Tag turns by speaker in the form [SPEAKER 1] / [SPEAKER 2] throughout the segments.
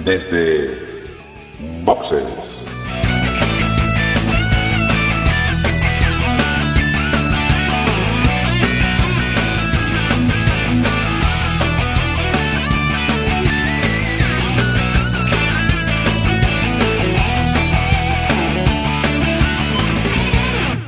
[SPEAKER 1] desde Boxes.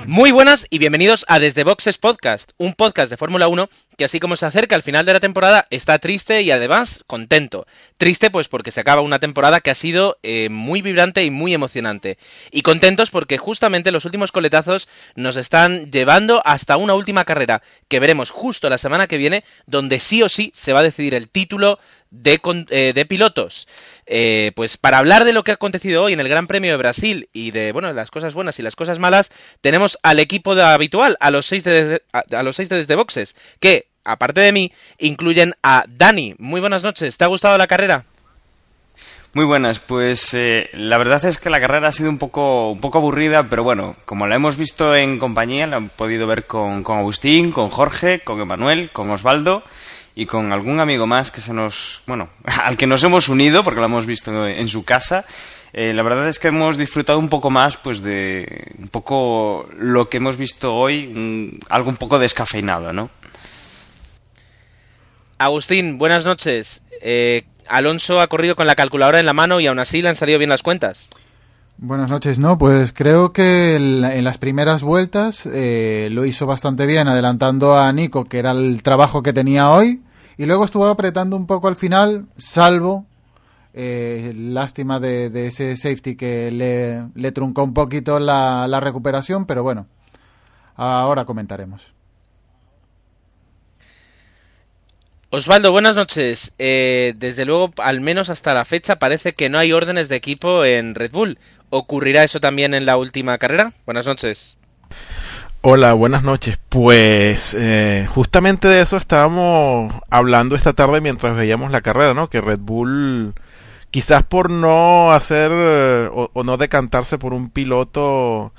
[SPEAKER 2] Muy buenas y bienvenidos a Desde Boxes Podcast, un podcast de Fórmula 1 que así como se acerca al final de la temporada está triste y además contento. Triste pues porque se acaba una temporada que ha sido muy vibrante y muy emocionante. Y contentos porque justamente los últimos coletazos nos están llevando hasta una última carrera que veremos justo la semana que viene, donde sí o sí se va a decidir el título de pilotos. Pues para hablar de lo que ha acontecido hoy en el Gran Premio de Brasil y de las cosas buenas y las cosas malas, tenemos al equipo habitual, a los seis de Desde Boxes, que, aparte de mí, incluyen a Dani. Muy buenas noches, ¿te ha gustado la carrera?
[SPEAKER 3] Muy buenas, pues la verdad es que la carrera ha sido un poco aburrida, pero bueno, como la hemos visto en compañía, la han podido ver con Agustín, con Jorge, con Emanuel, con Osvaldo y con algún amigo más que al que nos hemos unido porque lo hemos visto en su casa. La verdad es que hemos disfrutado un poco más pues de un poco lo que hemos visto hoy, algo un poco descafeinado, ¿no?
[SPEAKER 2] Agustín, buenas noches. Alonso ha corrido con la calculadora en la mano y aún así le han salido bien las cuentas.
[SPEAKER 4] Buenas noches, no, pues creo que en las primeras vueltas lo hizo bastante bien, adelantando a Nico, que era el trabajo que tenía hoy, y luego estuvo apretando un poco al final, salvo lástima de ese safety que le truncó un poquito la recuperación, pero bueno, ahora comentaremos.
[SPEAKER 2] Osvaldo, buenas noches. Desde luego, al menos hasta la fecha, parece que no hay órdenes de equipo en Red Bull. ¿Ocurrirá eso también en la última carrera? Buenas noches.
[SPEAKER 5] Hola, buenas noches. Pues justamente de eso estábamos hablando esta tarde mientras veíamos la carrera, ¿no? Que Red Bull, quizás por no hacer o no decantarse por un piloto,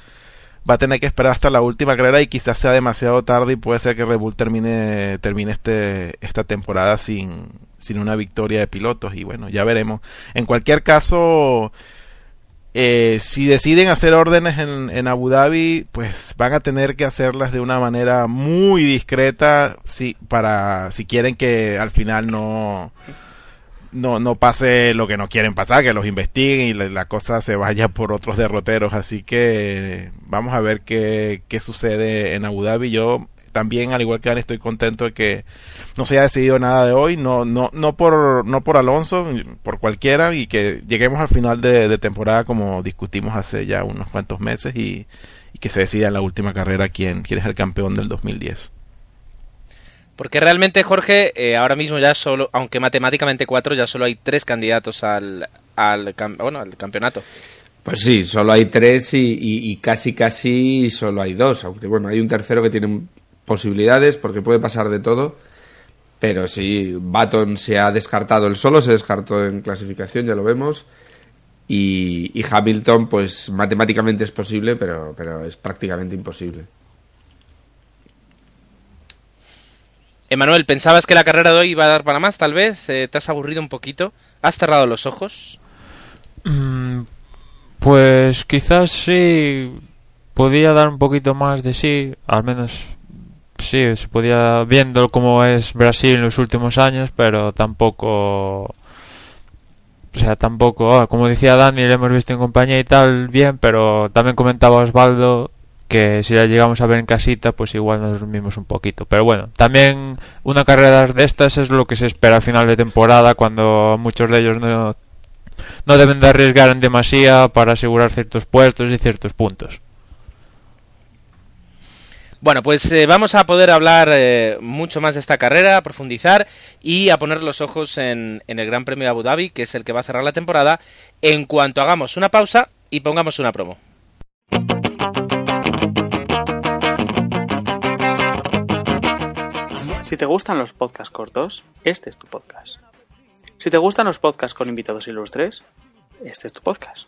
[SPEAKER 5] va a tener que esperar hasta la última carrera y quizás sea demasiado tarde y puede ser que Red Bull termine esta temporada sin una victoria de pilotos y bueno, ya veremos. En cualquier caso, si deciden hacer órdenes en Abu Dhabi, pues van a tener que hacerlas de una manera muy discreta si quieren que al final no pase lo que no quieren pasar, que los investiguen y la cosa se vaya por otros derroteros. Así que vamos a ver qué sucede en Abu Dhabi. Yo también, al igual que Dani, estoy contento de que no se haya decidido nada de hoy, no por Alonso, por cualquiera, y que lleguemos al final de temporada como discutimos hace ya unos cuantos meses y que se decida en la última carrera quién es el campeón del 2010.
[SPEAKER 2] Porque realmente, Jorge, ahora mismo ya solo, aunque matemáticamente 4, ya solo hay 3 candidatos al campeonato.
[SPEAKER 6] Pues sí, solo hay 3 y casi solo hay 2, aunque bueno, hay un tercero que tiene posibilidades porque puede pasar de todo, pero sí, Button se ha descartado él solo, se descartó en clasificación, ya lo vemos, y Hamilton pues matemáticamente es posible, pero es prácticamente imposible.
[SPEAKER 2] Emanuel, ¿pensabas que la carrera de hoy iba a dar para más, tal vez? ¿Te has aburrido un poquito? ¿Has cerrado los ojos?
[SPEAKER 7] Pues quizás sí, podía dar un poquito más de sí, al menos sí, se podía, viendo cómo es Brasil en los últimos años, pero tampoco, como decía Dani, le hemos visto en compañía y tal, bien, pero también comentaba Osvaldo que si la llegamos a ver en casita, pues igual nos dormimos un poquito. Pero bueno, también una carrera de estas es lo que se espera al final de temporada, cuando muchos de ellos no deben de arriesgar en demasía para asegurar ciertos puestos y ciertos puntos.
[SPEAKER 2] Bueno, pues vamos a poder hablar mucho más de esta carrera, a profundizar y a poner los ojos en el Gran Premio de Abu Dhabi, que es el que va a cerrar la temporada, en cuanto hagamos una pausa y pongamos una promo.
[SPEAKER 8] Si te gustan los podcasts cortos, este es tu podcast. Si te gustan los podcasts con invitados ilustres, este es tu podcast.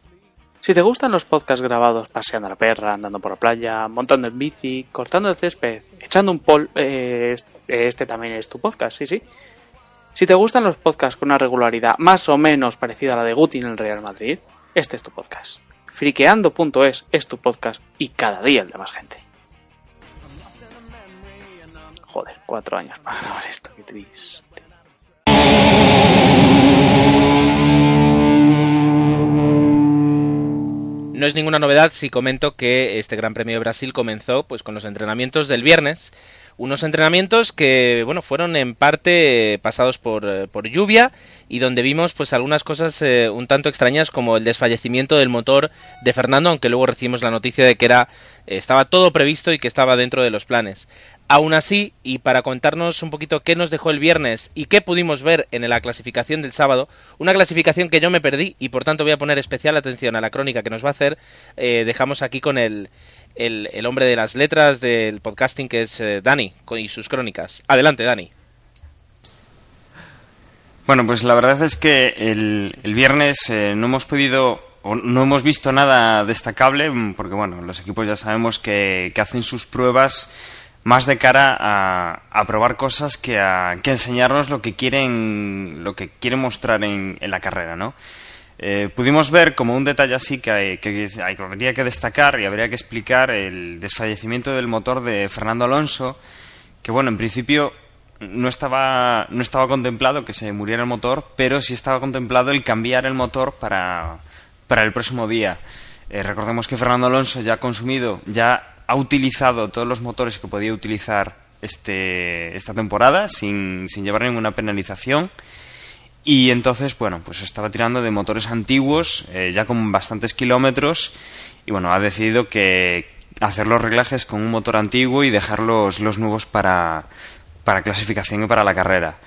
[SPEAKER 8] Si te gustan los podcasts grabados paseando a la perra, andando por la playa, montando en bici, cortando el césped, echando un polvo, este también es tu podcast, sí. Si te gustan los podcasts con una regularidad más o menos parecida a la de Guti en el Real Madrid, este es tu podcast. Friqueando.es es tu podcast y cada día el de más gente. Joder, 4 años para grabar esto, qué triste.
[SPEAKER 2] No es ninguna novedad si comento que este Gran Premio de Brasil comenzó pues con los entrenamientos del viernes. Unos entrenamientos que, bueno, fueron en parte pasados por lluvia y donde vimos pues algunas cosas un tanto extrañas, como el desfallecimiento del motor de Fernando, aunque luego recibimos la noticia de que estaba todo previsto y que estaba dentro de los planes. Aún así, y para contarnos un poquito qué nos dejó el viernes y qué pudimos ver en la clasificación del sábado, una clasificación que yo me perdí y por tanto voy a poner especial atención a la crónica que nos va a hacer, dejamos aquí con el hombre de las letras del podcasting, que es Dani, y sus crónicas. Adelante, Dani.
[SPEAKER 3] Bueno, pues la verdad es que el viernes no hemos podido, o no hemos visto nada destacable, porque bueno, los equipos ya sabemos que hacen sus pruebas más de cara a probar cosas que a enseñarnos lo que quieren mostrar en la carrera, ¿no? Pudimos ver como un detalle así que habría que destacar y habría que explicar el desfallecimiento del motor de Fernando Alonso, que bueno, en principio no estaba contemplado que se muriera el motor, pero sí estaba contemplado el cambiar el motor para el próximo día. Recordemos que Fernando Alonso ya ha utilizado todos los motores que podía utilizar esta temporada sin llevar ninguna penalización. Y entonces, bueno, pues estaba tirando de motores antiguos, ya con bastantes kilómetros, y bueno, ha decidido que hacer los reglajes con un motor antiguo y dejar los nuevos para clasificación y para la carrera.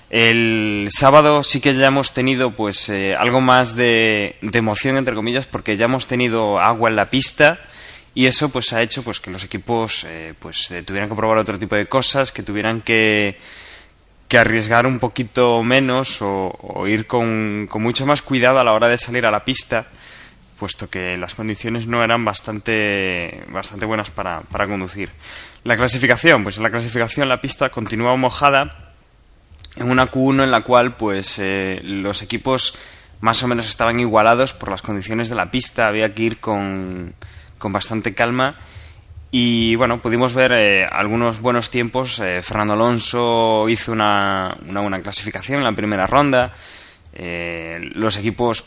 [SPEAKER 3] El sábado sí que ya hemos tenido pues algo más de emoción, entre comillas, porque ya hemos tenido agua en la pista, y eso pues ha hecho pues que los equipos tuvieran que probar otro tipo de cosas, que tuvieran que arriesgar un poquito menos o ir con mucho más cuidado a la hora de salir a la pista, puesto que las condiciones no eran bastante buenas para conducir. La clasificación, pues en la clasificación la pista continuaba mojada en una Q1 en la cual pues los equipos más o menos estaban igualados por las condiciones de la pista, había que ir con bastante calma. Y bueno, pudimos ver algunos buenos tiempos. Fernando Alonso hizo una buena clasificación en la primera ronda. Los equipos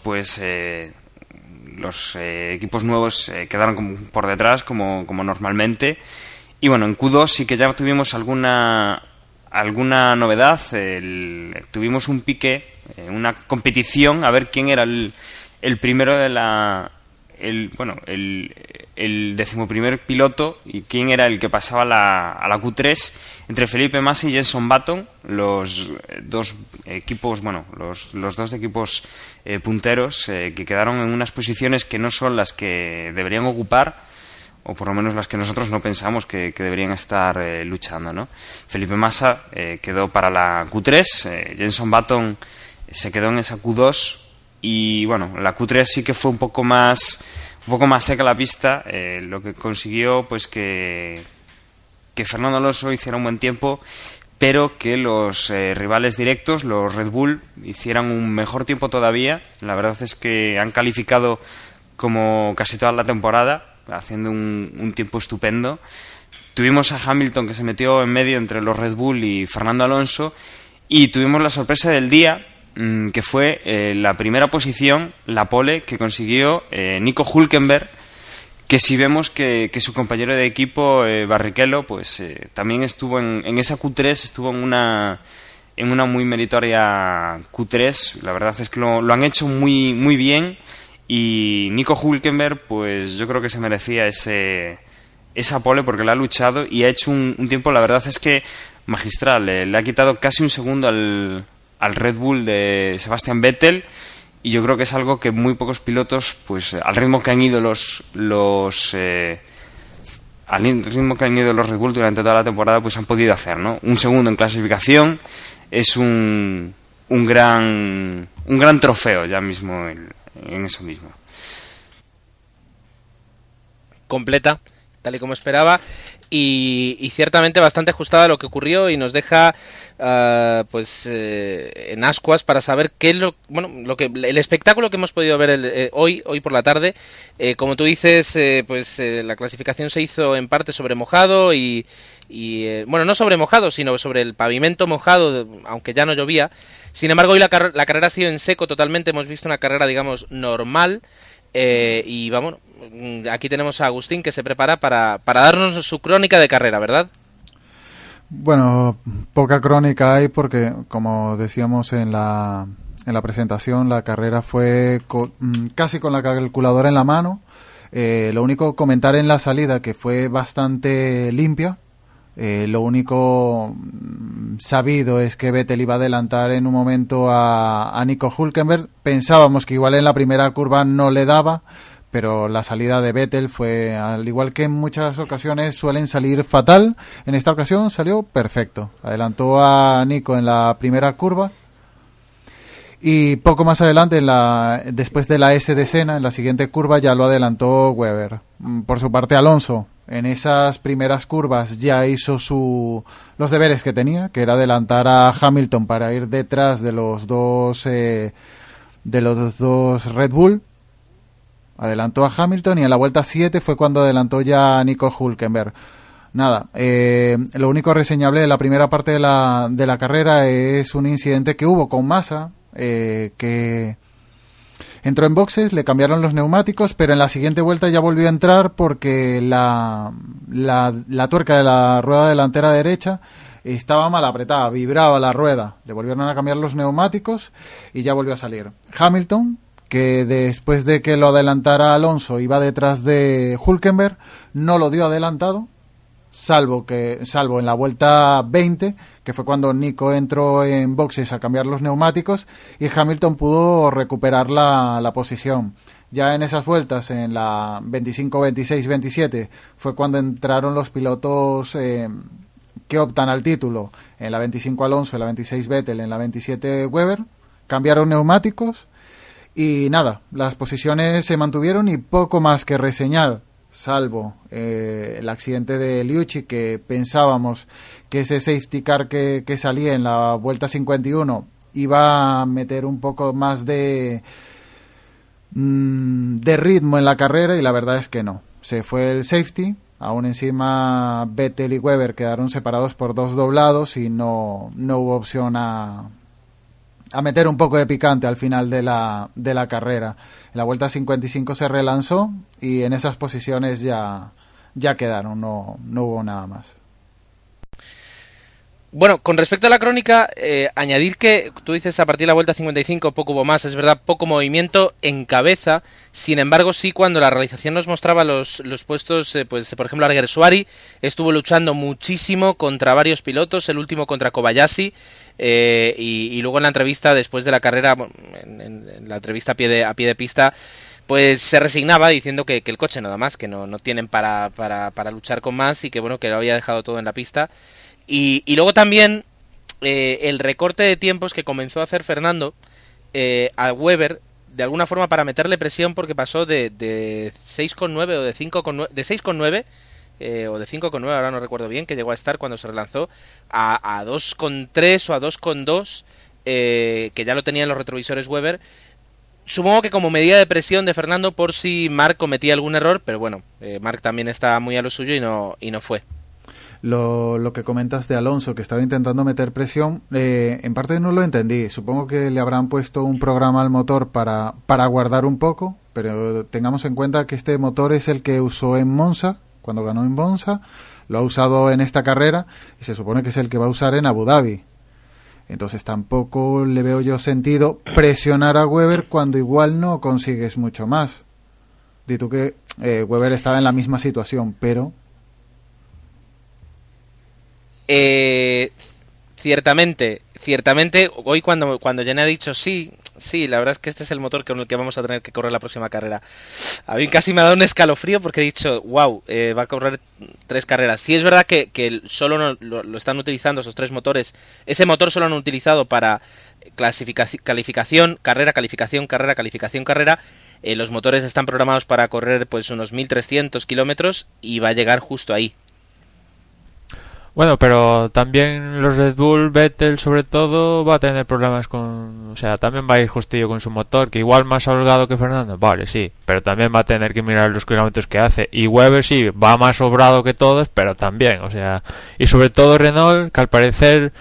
[SPEAKER 3] equipos nuevos quedaron por detrás como normalmente. Y bueno, en Q2 sí que ya tuvimos alguna novedad. Tuvimos un pique, una competición a ver quién era el primero de el 11º piloto y quién era el que pasaba a la Q3 entre Felipe Massa y Jenson Button, los dos equipos punteros que quedaron en unas posiciones que no son las que deberían ocupar, o por lo menos las que nosotros no pensamos que deberían estar luchando, ¿no? Felipe Massa quedó para la Q3, Jenson Button se quedó en esa Q2. Y bueno, la Q3 sí que fue un poco más seca la pista, lo que consiguió pues que Fernando Alonso hiciera un buen tiempo, pero que los rivales directos, los Red Bull, hicieran un mejor tiempo todavía. La verdad es que han calificado como casi toda la temporada, haciendo un tiempo estupendo. Tuvimos a Hamilton, que se metió en medio entre los Red Bull y Fernando Alonso, y tuvimos la sorpresa del día, que fue la primera posición, la pole, que consiguió Nico Hülkenberg, que si vemos que su compañero de equipo, Barrichello, pues también estuvo en esa Q3, estuvo en una muy meritoria Q3. La verdad es que lo han hecho muy, muy bien, y Nico Hülkenberg, pues yo creo que se merecía esa pole porque la ha luchado y ha hecho un tiempo, la verdad es que magistral. Le ha quitado casi un segundo al Red Bull de Sebastian Vettel, y yo creo que es algo que muy pocos pilotos, pues al ritmo que han ido los Red Bull durante toda la temporada, pues han podido hacer, ¿no? Un segundo en clasificación es un gran trofeo ya mismo en eso mismo.
[SPEAKER 2] Completa, tal y como esperaba. y ciertamente bastante ajustada a lo que ocurrió y nos deja en ascuas para saber qué es el espectáculo que hemos podido ver hoy por la tarde. Como tú dices, la clasificación se hizo en parte sobre mojado y no sobre mojado, sino sobre el pavimento mojado, aunque ya no llovía. Sin embargo, hoy la carrera ha sido en seco totalmente. Hemos visto una carrera, digamos, normal. Aquí tenemos a Agustín que se prepara para darnos su crónica de carrera, ¿verdad?
[SPEAKER 4] Bueno, poca crónica hay porque, como decíamos en la presentación, la carrera fue casi con la calculadora en la mano. Lo único, comentar en la salida que fue bastante limpia. Lo único sabido es que Vettel iba a adelantar en un momento a Nico Hülkenberg. Pensábamos que igual en la primera curva no le daba, pero la salida de Vettel fue, al igual que en muchas ocasiones suelen salir fatal, en esta ocasión salió perfecto. Adelantó a Nico en la primera curva y poco más adelante, después de la S de Senna, en la siguiente curva ya lo adelantó Webber. Por su parte, Alonso en esas primeras curvas ya hizo los deberes que tenía, que era adelantar a Hamilton para ir detrás de los dos Red Bull. Adelantó a Hamilton y en la vuelta 7 fue cuando adelantó ya a Nico Hülkenberg. Nada, lo único reseñable de la primera parte de la carrera es un incidente que hubo con Massa, que entró en boxes, le cambiaron los neumáticos, pero en la siguiente vuelta ya volvió a entrar porque la tuerca de la rueda delantera derecha estaba mal apretada, vibraba la rueda. Le volvieron a cambiar los neumáticos y ya volvió a salir. Hamilton, que después de que lo adelantara Alonso iba detrás de Hülkenberg, no lo dio adelantado, salvo en la vuelta 20, que fue cuando Nico entró en boxes a cambiar los neumáticos y Hamilton pudo recuperar la posición. Ya en esas vueltas, en la 25, 26, 27, fue cuando entraron los pilotos que optan al título. En la 25 Alonso, en la 26 Vettel, en la 27 Webber, cambiaron neumáticos. Y nada, las posiciones se mantuvieron y poco más que reseñar, salvo el accidente de Liucci, que pensábamos que ese safety car que salía en la vuelta 51 iba a meter un poco más de ritmo en la carrera, y la verdad es que no. Se fue el safety, aún encima Vettel y Webber quedaron separados por 2 doblados y no hubo opción a meter un poco de picante al final de la carrera. En la vuelta 55 se relanzó y en esas posiciones ya quedaron, no hubo nada más.
[SPEAKER 2] Bueno, con respecto a la crónica, añadir que tú dices a partir de la vuelta 55 poco hubo más, es verdad, poco movimiento en cabeza. Sin embargo, sí, cuando la realización nos mostraba los puestos, por ejemplo, Alguersuari estuvo luchando muchísimo contra varios pilotos, el último contra Kobayashi, y luego en la entrevista después de la carrera, en la entrevista a pie de pista, pues se resignaba diciendo que el coche nada más, que no tienen para luchar con más y que bueno, que lo había dejado todo en la pista. Y luego también el recorte de tiempos que comenzó a hacer Fernando a Webber, de alguna forma para meterle presión, porque pasó de 6,9 o de 5,9, de 6,9 o de 5,9, ahora no recuerdo bien, que llegó a estar cuando se relanzó, a 2,3 o a 2,2, que ya lo tenía en los retrovisores Webber. Supongo que como medida de presión de Fernando por si Marc cometía algún error, pero bueno, Marc también está muy a lo suyo y no fue.
[SPEAKER 4] Lo que comentas de Alonso, que estaba intentando meter presión, en parte no lo entendí. Supongo que le habrán puesto un programa al motor para guardar un poco, pero tengamos en cuenta que este motor es el que usó en Monza, cuando ganó en Monza, lo ha usado en esta carrera y se supone que es el que va a usar en Abu Dhabi. Entonces tampoco le veo yo sentido presionar a Webber cuando igual no consigues mucho más. Di tú que Webber estaba en la misma situación, pero...
[SPEAKER 2] Ciertamente, hoy cuando Jenny ha dicho sí, la verdad es que este es el motor con el que vamos a tener que correr la próxima carrera. A mí casi me ha dado un escalofrío porque he dicho, wow, va a correr 3 carreras. Sí es verdad que solo lo están utilizando esos 3 motores. Ese motor solo lo han utilizado para calificación, carrera, calificación, carrera, calificación, carrera. Los motores están programados para correr pues unos 1.300 kilómetros y va a llegar justo ahí.
[SPEAKER 7] Bueno, pero también los Red Bull, Vettel sobre todo, va a tener problemas con... O sea, también va a ir justillo con su motor, que igual más holgado que Fernando, vale, sí, pero también va a tener que mirar los kilómetros que hace. Y Weber sí, va más sobrado que todos, pero también, o sea... Y sobre todo Renault, que al parecer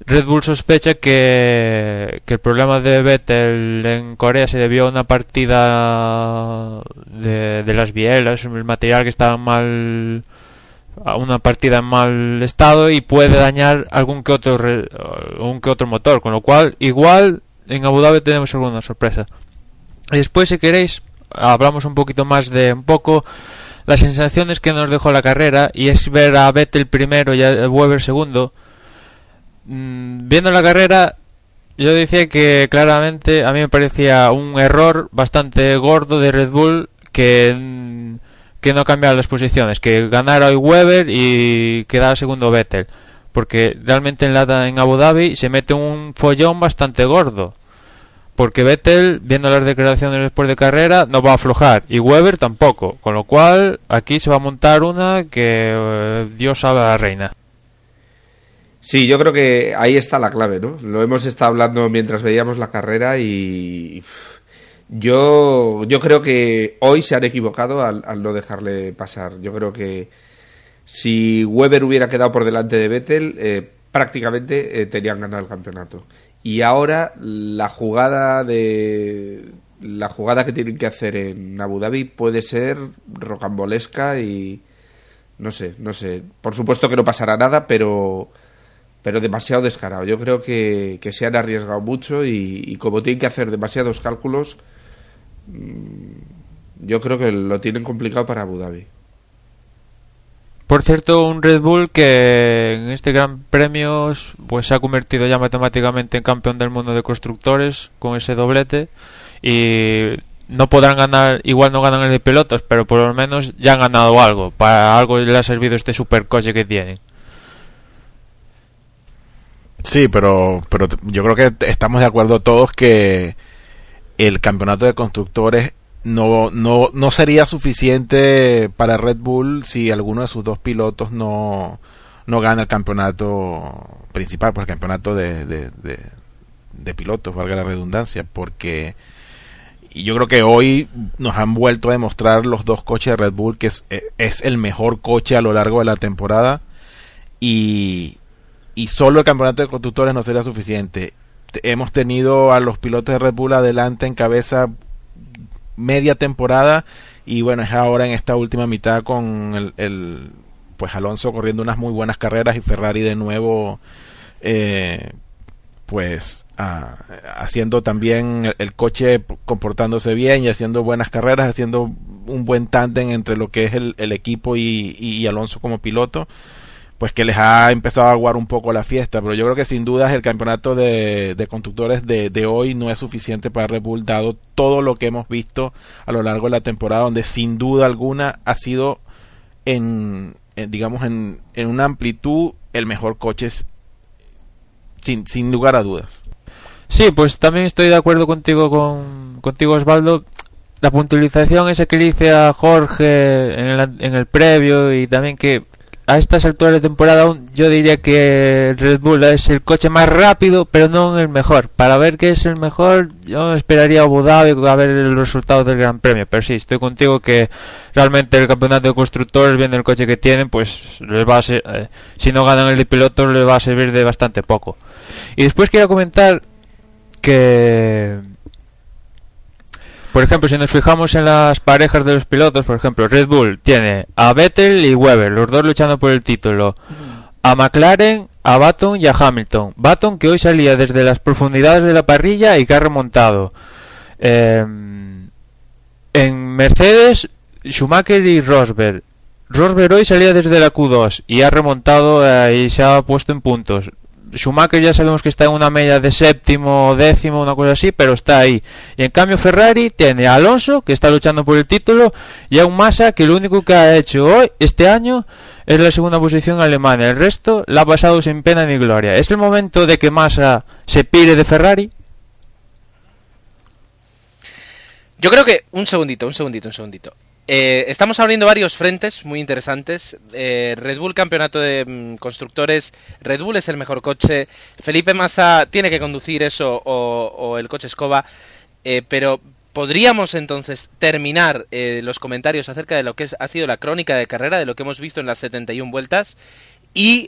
[SPEAKER 7] Red Bull sospecha que el problema de Vettel en Corea se debió a una partida de las bielas, el material que estaba mal... a una partida en mal estado y puede dañar algún que otro motor, con lo cual igual en Abu Dhabi tenemos alguna sorpresa. Y después, si queréis, hablamos un poquito más de un poco las sensaciones que nos dejó la carrera, y es ver a Vettel primero y a Weber segundo. Viendo la carrera, yo decía que claramente a mí me parecía un error bastante gordo de Red Bull que no cambiara las posiciones, que ganara hoy Weber y quedara segundo Vettel, porque realmente en Abu Dhabi se mete un follón bastante gordo, porque Vettel, viendo las declaraciones después de carrera, no va a aflojar, y Weber tampoco, con lo cual aquí se va a montar una que Dios sabe a la reina.
[SPEAKER 6] Sí, yo creo que ahí está la clave, ¿no? Lo hemos estado hablando mientras veíamos la carrera y... Yo creo que hoy se han equivocado al no dejarle pasar. Yo creo que si Weber hubiera quedado por delante de Vettel, prácticamente tenían ganado el campeonato. Y ahora la jugada que tienen que hacer en Abu Dhabi puede ser rocambolesca y no sé. Por supuesto que no pasará nada, pero demasiado descarado. Yo creo que se han arriesgado mucho y como tienen que hacer demasiados cálculos, yo creo que lo tienen complicado para Abu Dhabi.
[SPEAKER 7] Por cierto, un Red Bull que en este Gran Premio pues se ha convertido ya matemáticamente en campeón del mundo de constructores con ese doblete, y no podrán ganar, igual no ganan el de pilotos, pero por lo menos ya han ganado algo, para algo le ha servido este supercoche que tienen.
[SPEAKER 5] Sí, pero yo creo que estamos de acuerdo todos que el campeonato de constructores no sería suficiente para Red Bull si alguno de sus dos pilotos no gana el campeonato principal, pues el campeonato de pilotos, valga la redundancia, porque yo creo que hoy nos han vuelto a demostrar los dos coches de Red Bull que es el mejor coche a lo largo de la temporada, y solo el campeonato de constructores no sería suficiente. Hemos tenido a los pilotos de Red Bull adelante en cabeza media temporada, y bueno, es ahora en esta última mitad con pues Alonso corriendo unas muy buenas carreras y Ferrari de nuevo pues haciendo también el coche comportándose bien y haciendo buenas carreras, haciendo un buen tándem entre lo que es el equipo y Alonso como piloto, pues que les ha empezado a aguar un poco la fiesta. Pero yo creo que sin dudas el campeonato de constructores de hoy no es suficiente para Red Bull, dado todo lo que hemos visto a lo largo de la temporada, donde sin duda alguna ha sido en una amplitud el mejor coche, sin lugar a dudas.
[SPEAKER 7] Sí, pues también estoy de acuerdo contigo Osvaldo. La puntualización esa que le hice a Jorge en el previo, y también que a estas alturas de temporada yo diría que Red Bull es el coche más rápido, pero no el mejor. Para ver qué es el mejor, yo esperaría a Abu Dhabi a ver los resultados del Gran Premio. Pero sí, estoy contigo que realmente el campeonato de constructores, viendo el coche que tienen, pues les va a ser, si no ganan el de pilotos, les va a servir de bastante poco. Y después quiero comentar que, por ejemplo, si nos fijamos en las parejas de los pilotos, por ejemplo, Red Bull tiene a Vettel y Weber, los dos luchando por el título, a McLaren, a Button y a Hamilton. Button, que hoy salía desde las profundidades de la parrilla y que ha remontado. En Mercedes, Schumacher y Rosberg. Rosberg hoy salía desde la Q2 y ha remontado y se ha puesto en puntos. Schumacher ya sabemos que está en una media de séptimo o décimo, una cosa así, pero está ahí. Y en cambio Ferrari tiene a Alonso, que está luchando por el título, y a un Massa que lo único que ha hecho hoy, este año, es la segunda posición en Alemania. El resto la ha pasado sin pena ni gloria. ¿Es el momento de que Massa se pire de Ferrari?
[SPEAKER 2] Yo creo que... Un segundito. Estamos abriendo varios frentes muy interesantes. Red Bull campeonato de constructores. Red Bull es el mejor coche. Felipe Massa tiene que conducir eso o el coche escoba. Pero podríamos entonces terminar los comentarios acerca de lo que ha sido la crónica de carrera, de lo que hemos visto en las 71 vueltas. Y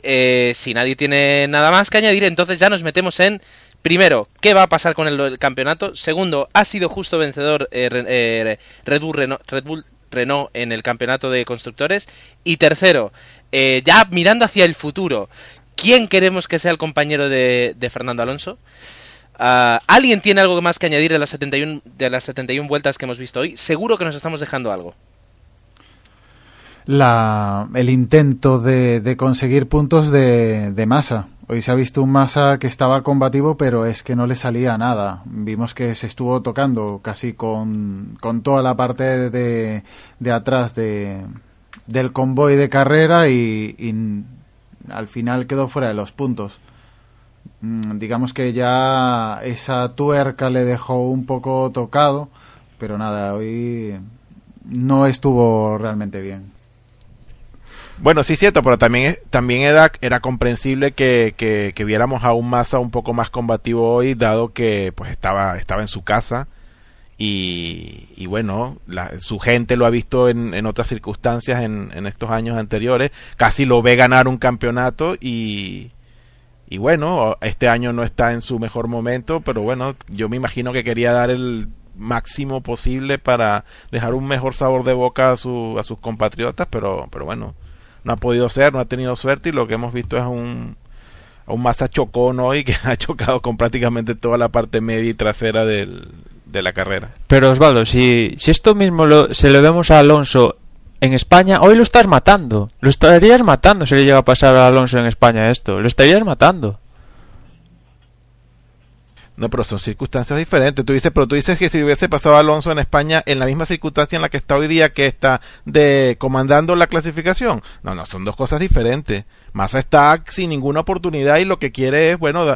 [SPEAKER 2] si nadie tiene nada más que añadir, entonces ya nos metemos en, primero, qué va a pasar con el campeonato. Segundo, ha sido justo vencedor Red Bull Renault en el campeonato de constructores. Y tercero, ya mirando hacia el futuro, ¿quién queremos que sea el compañero de Fernando Alonso? ¿Alguien tiene algo más que añadir de las 71 vueltas que hemos visto hoy? Seguro que nos estamos dejando algo.
[SPEAKER 4] El intento de conseguir puntos de Massa. Hoy se ha visto un Massa que estaba combativo, pero es que no le salía nada. Vimos que se estuvo tocando casi con toda la parte de atrás del convoy de carrera y al final quedó fuera de los puntos. Digamos que ya esa tuerca le dejó un poco tocado, pero nada, hoy no estuvo realmente bien.
[SPEAKER 5] Bueno, sí, cierto, pero también era comprensible que viéramos a un Massa un poco más combativo hoy, dado que pues estaba en su casa y bueno, su gente lo ha visto en otras circunstancias en estos años anteriores, casi lo ve ganar un campeonato y bueno, este año no está en su mejor momento, pero bueno, yo me imagino que quería dar el máximo posible para dejar un mejor sabor de boca a sus compatriotas, pero bueno, no ha podido ser, no ha tenido suerte y lo que hemos visto es un Massa chocón hoy que ha chocado con prácticamente toda la parte media y trasera de la carrera.
[SPEAKER 7] Pero Osvaldo, si esto mismo se lo vemos a Alonso en España, hoy lo estás matando. Lo estarías matando si le llega a pasar a Alonso en España esto. Lo estarías matando.
[SPEAKER 5] No, pero son circunstancias diferentes. Pero tú dices que si hubiese pasado a Alonso en España en la misma circunstancia en la que está hoy día, que está comandando la clasificación. No, son dos cosas diferentes. Massa está sin ninguna oportunidad y lo que quiere es, bueno,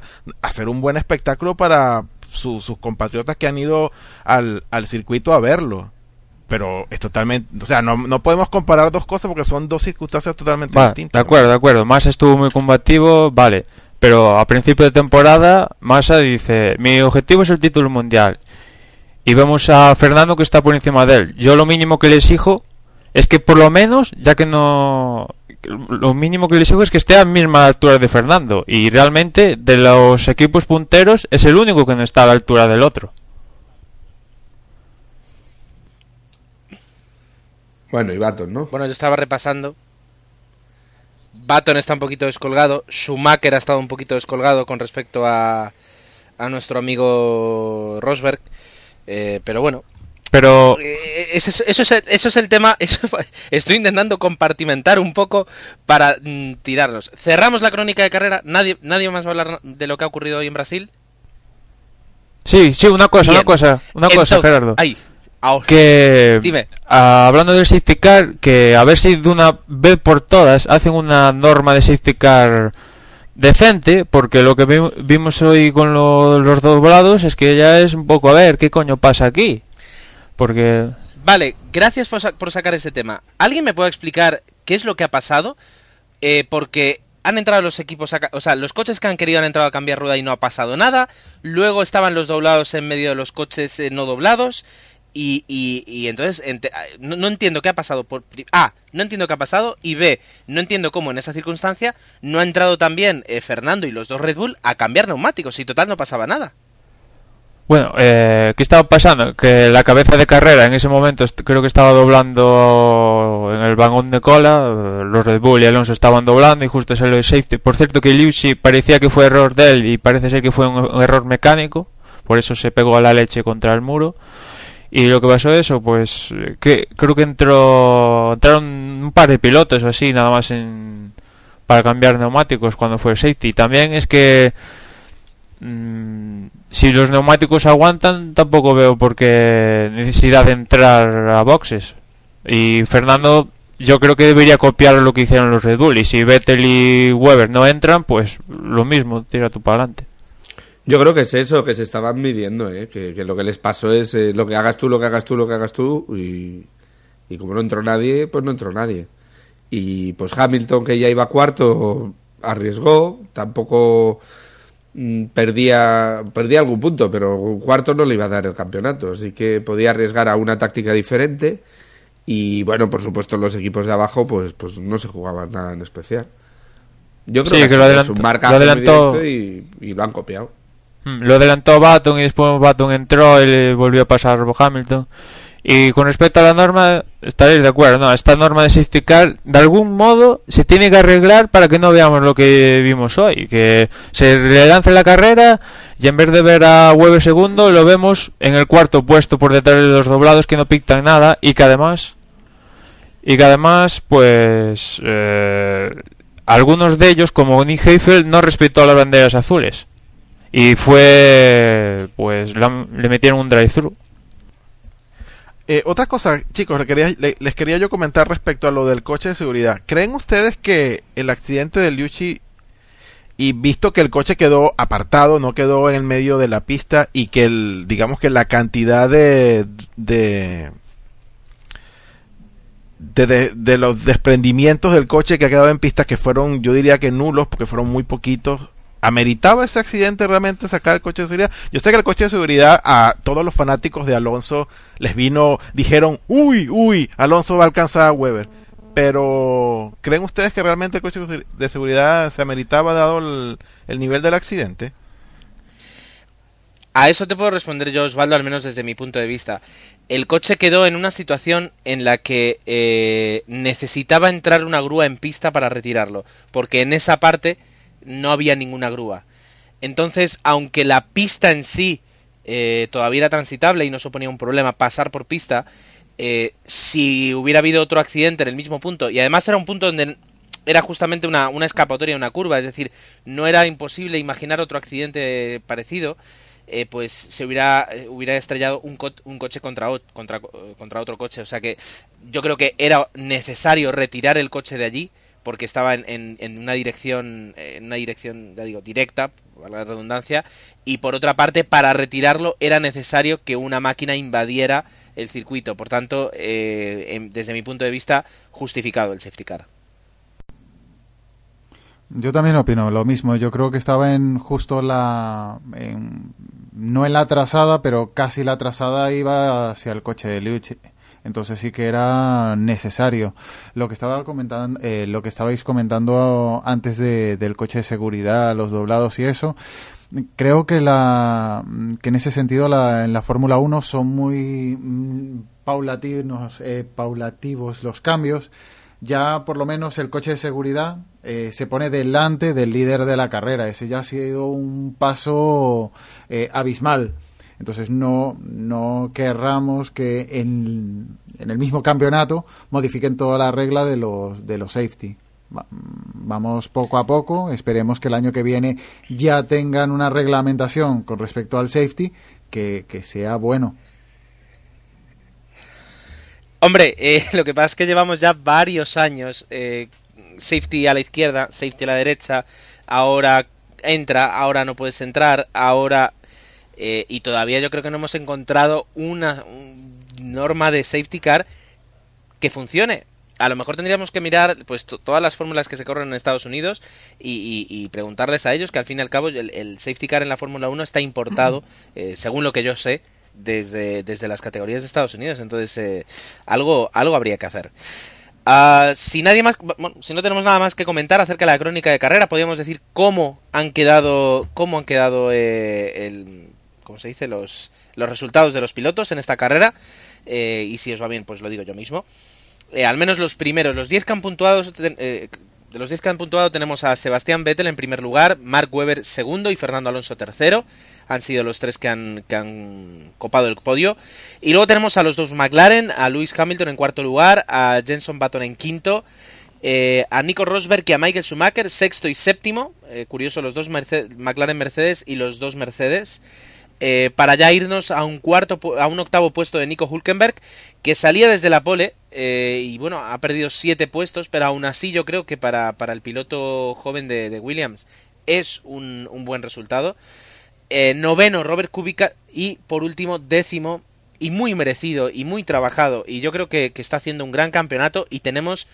[SPEAKER 5] hacer un buen espectáculo para sus compatriotas que han ido al circuito a verlo. Pero es totalmente, o sea, no podemos comparar dos cosas porque son dos circunstancias totalmente distintas.
[SPEAKER 7] De acuerdo. Massa estuvo muy combativo, vale. Pero a principio de temporada, Massa dice, mi objetivo es el título mundial. Y vemos a Fernando que está por encima de él. Yo lo mínimo que le exijo es que por lo menos, ya que no... Lo mínimo que le exijo es que esté a la misma altura de Fernando. Y realmente, de los equipos punteros, es el único que no está a la altura del otro.
[SPEAKER 6] Bueno, y Baton, ¿no?
[SPEAKER 2] Bueno, yo estaba repasando. Baton está un poquito descolgado. Schumacher ha estado un poquito descolgado con respecto a nuestro amigo Rosberg. Pero bueno.
[SPEAKER 7] Pero
[SPEAKER 2] eso es el tema. Estoy intentando compartimentar un poco para tirarnos. Cerramos la crónica de carrera. Nadie más va a hablar de lo que ha ocurrido hoy en Brasil.
[SPEAKER 7] Sí, una cosa,
[SPEAKER 2] Entonces,
[SPEAKER 7] Gerardo.
[SPEAKER 2] Ahí. Ahora,
[SPEAKER 7] que
[SPEAKER 2] dime.
[SPEAKER 7] Hablando del safety car, que a ver si de una vez por todas hacen una norma de safety car decente, porque lo que vimos hoy con los doblados es que ya es un poco a ver qué coño pasa aquí. Porque
[SPEAKER 2] vale, gracias por sacar ese tema. ¿Alguien me puede explicar qué es lo que ha pasado? Porque han entrado los equipos, o sea, los coches que han querido han entrado a cambiar rueda y no ha pasado nada. Luego estaban los doblados en medio de los coches no doblados. Y entonces no entiendo qué ha pasado. No entiendo qué ha pasado. Y B, no entiendo cómo en esa circunstancia no ha entrado también Fernando y los dos Red Bull a cambiar neumáticos. Y total no pasaba nada.
[SPEAKER 7] Bueno, ¿qué estaba pasando? Que la cabeza de carrera en ese momento creo que estaba doblando en el vagón de cola. Los Red Bull y Alonso estaban doblando y justo salió el safety. Por cierto que Liuzzi parecía que fue error de él y parece ser que fue un error mecánico. Por eso se pegó a la leche contra el muro. Y lo que pasó eso, pues que creo que entraron un par de pilotos o así, nada más para cambiar neumáticos cuando fue el safety. También es que si los neumáticos aguantan, tampoco veo por qué necesidad de entrar a boxes. Y Fernando, yo creo que debería copiar lo que hicieron los Red Bull. Y si Vettel y Webber no entran, pues lo mismo, tira tú para adelante.
[SPEAKER 6] Yo creo que es eso, que se estaban midiendo, que lo que les pasó es lo que hagas tú, lo que hagas tú, lo que hagas tú, y Y como no entró nadie, pues no entró nadie. Y pues Hamilton, que ya iba cuarto, arriesgó, tampoco perdía algún punto, pero un cuarto no le iba a dar el campeonato, así que podía arriesgar a una táctica diferente. Y bueno, por supuesto los equipos de abajo pues no se jugaban nada en especial. Yo creo que
[SPEAKER 7] lo
[SPEAKER 6] es un marcaje muy directo y lo han copiado.
[SPEAKER 7] Lo adelantó Button y después Button entró y le volvió a pasar por Hamilton. Y con respecto a la norma, estaréis de acuerdo, ¿no? Esta norma de safety car, de algún modo, se tiene que arreglar para que no veamos lo que vimos hoy. Que se le lance la carrera y en vez de ver a Webber segundo, lo vemos en el cuarto puesto por detrás de los doblados que no pictan nada y que además, pues, algunos de ellos, como Nick Heidfeld, no respetó las banderas azules. Y fue, pues, le metieron un drive-thru.
[SPEAKER 5] Otra cosa, chicos, les quería yo comentar respecto a lo del coche de seguridad. ¿Creen ustedes que el accidente de Liucci, y visto que el coche quedó apartado, no quedó en el medio de la pista, y que digamos que la cantidad de los desprendimientos del coche que ha quedado en pista, que fueron, yo diría que nulos, porque fueron muy poquitos, ¿ameritaba ese accidente realmente sacar el coche de seguridad? Yo sé que el coche de seguridad a todos los fanáticos de Alonso dijeron, uy, Alonso va a alcanzar a Webber. Pero, ¿creen ustedes que realmente el coche de seguridad se ameritaba dado el nivel del accidente?
[SPEAKER 2] A eso te puedo responder yo, Osvaldo, al menos desde mi punto de vista. El coche quedó en una situación en la que necesitaba entrar una grúa en pista para retirarlo, porque en esa parte no había ninguna grúa. Entonces, aunque la pista en sí todavía era transitable y no suponía un problema pasar por pista, si hubiera habido otro accidente en el mismo punto, y además era un punto donde era justamente una escapatoria, una curva, es decir, no era imposible imaginar otro accidente parecido, pues se hubiera estrellado un coche contra otro coche. O sea que yo creo que era necesario retirar el coche de allí, porque estaba en una dirección, ya digo, directa, a la redundancia, y por otra parte, para retirarlo era necesario que una máquina invadiera el circuito. Por tanto, desde mi punto de vista, justificado el safety car.
[SPEAKER 4] Yo también opino lo mismo. Yo creo que estaba justo no en la trazada, pero casi la trazada iba hacia el coche de Liucci. Entonces sí que era necesario. Lo que estabais comentando antes del coche de seguridad, los doblados y eso, creo que en ese sentido en la Fórmula 1 son muy paulativos los cambios. Ya por lo menos el coche de seguridad se pone delante del líder de la carrera. Ese ya ha sido un paso abismal. Entonces no querramos que en el mismo campeonato modifiquen toda la regla de los safety. Vamos poco a poco, esperemos que el año que viene ya tengan una reglamentación con respecto al safety que sea bueno.
[SPEAKER 2] Hombre, lo que pasa es que llevamos ya varios años safety a la izquierda, safety a la derecha, ahora entra, ahora no puedes entrar, ahora... y todavía yo creo que no hemos encontrado una norma de safety car que funcione. A lo mejor tendríamos que mirar pues todas las fórmulas que se corren en Estados Unidos y preguntarles a ellos, que al fin y al cabo el safety car en la Fórmula 1 está importado, según lo que yo sé, desde las categorías de Estados Unidos. Entonces algo habría que hacer. Si no tenemos nada más que comentar acerca de la crónica de carrera, podríamos decir cómo han quedado ¿cómo se dice? Los resultados de los pilotos en esta carrera, y si os va bien pues lo digo yo mismo. Al menos los primeros, los 10 que han puntuado, de los 10 que han puntuado tenemos a Sebastián Vettel en primer lugar, Mark Webber segundo y Fernando Alonso tercero. Han sido los tres que han copado el podio. Y luego tenemos a los dos McLaren, a Lewis Hamilton en cuarto lugar, a Jenson Button en quinto, a Nico Rosberg y a Michael Schumacher sexto y séptimo. Curioso, los dos McLaren Mercedes y los dos Mercedes. Para ya irnos a un octavo puesto de Nico Hülkenberg, que salía desde la pole, y bueno, ha perdido 7 puestos, pero aún así yo creo que para el piloto joven de Williams es un buen resultado. Noveno Robert Kubica y por último décimo y muy merecido y muy trabajado, y yo creo que está haciendo un gran campeonato, y tenemos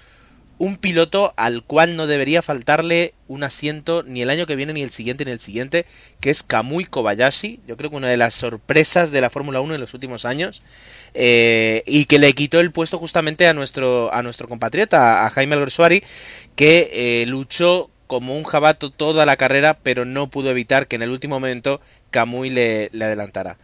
[SPEAKER 2] un piloto al cual no debería faltarle un asiento ni el año que viene, ni el siguiente, que es Kamui Kobayashi. Yo creo que una de las sorpresas de la Fórmula 1 en los últimos años, y que le quitó el puesto justamente a nuestro compatriota, a Jaime Alguersuari, que luchó como un jabato toda la carrera, pero no pudo evitar que en el último momento Kamui le adelantara.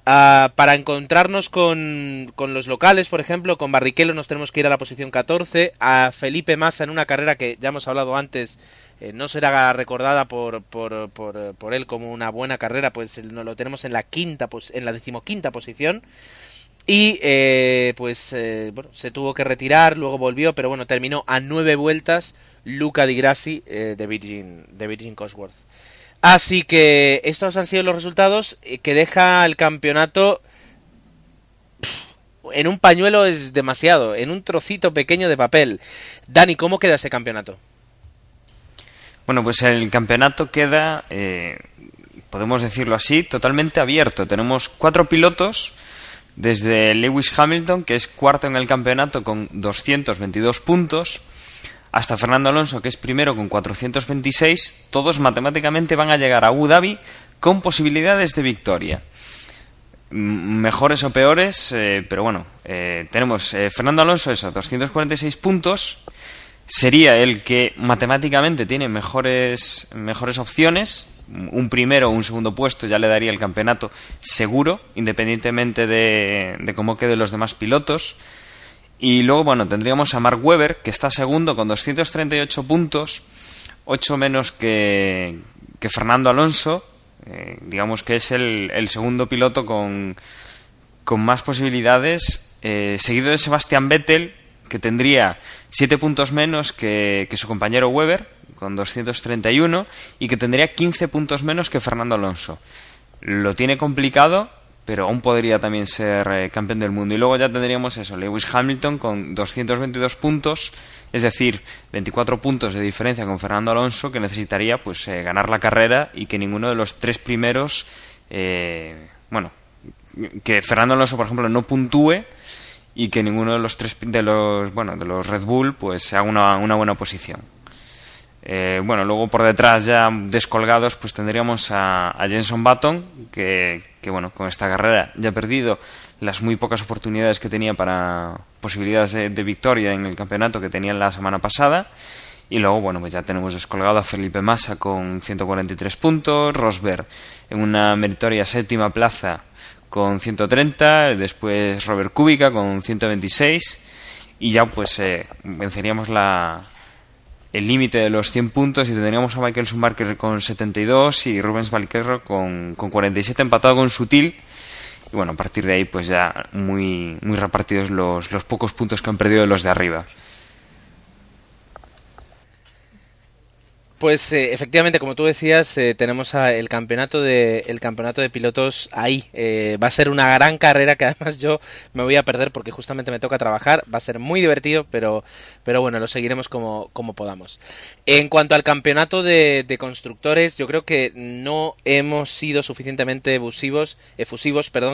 [SPEAKER 2] Para encontrarnos con los locales, por ejemplo, con Barrichello nos tenemos que ir a la posición 14, a Felipe Massa en una carrera que ya hemos hablado antes, no será recordada por él como una buena carrera, pues nos lo tenemos en la decimoquinta posición, y bueno, se tuvo que retirar, luego volvió, pero bueno, terminó a 9 vueltas Luca Di Grassi de Virgin Cosworth. Así que estos han sido los resultados, que deja el campeonato en un pañuelo, es demasiado, en un trocito pequeño de papel. Dani, ¿cómo queda ese campeonato?
[SPEAKER 3] Bueno, pues el campeonato queda, podemos decirlo así, totalmente abierto. Tenemos 4 pilotos, desde Lewis Hamilton, que es cuarto en el campeonato con 222 puntos, hasta Fernando Alonso, que es primero con 426, todos matemáticamente van a llegar a Abu Dhabi con posibilidades de victoria. Mejores o peores, pero bueno, tenemos Fernando Alonso, eso, 246 puntos, sería el que matemáticamente tiene mejores opciones. Un primero o un segundo puesto ya le daría el campeonato seguro, independientemente de cómo queden los demás pilotos. Y luego, bueno, tendríamos a Mark Webber, que está segundo con 238 puntos, 8 menos que Fernando Alonso. Digamos que es el segundo piloto con más posibilidades, seguido de Sebastian Vettel, que tendría 7 puntos menos que su compañero Webber, con 231, y que tendría 15 puntos menos que Fernando Alonso. Lo tiene complicado, pero aún podría también ser campeón del mundo. Y luego ya tendríamos eso, Lewis Hamilton con 222 puntos, es decir, 24 puntos de diferencia con Fernando Alonso, que necesitaría pues ganar la carrera y que ninguno de los 3 primeros, que Fernando Alonso, por ejemplo, no puntúe, y que ninguno de los de los Red Bull pues haga una buena posición. Luego por detrás, ya descolgados, pues tendríamos a Jenson Button, que bueno, con esta carrera ya ha perdido las muy pocas oportunidades que tenía para posibilidades de victoria en el campeonato que tenía la semana pasada. Y luego, bueno, pues ya tenemos descolgado a Felipe Massa con 143 puntos, Rosberg en una meritoria séptima plaza con 130, después Robert Kubica con 126, y ya pues venceríamos el límite de los 100 puntos y tendríamos a Michael Schumacher con 72 y Rubens Barrichello con 47, empatado con Sutil. Y bueno, a partir de ahí pues ya muy repartidos los pocos puntos que han perdido los de arriba.
[SPEAKER 2] Pues efectivamente, como tú decías, tenemos el campeonato de pilotos ahí. Va a ser una gran carrera que además yo me voy a perder porque justamente me toca trabajar. Va a ser muy divertido, pero bueno, lo seguiremos como podamos. En cuanto al campeonato de constructores, yo creo que no hemos sido suficientemente efusivos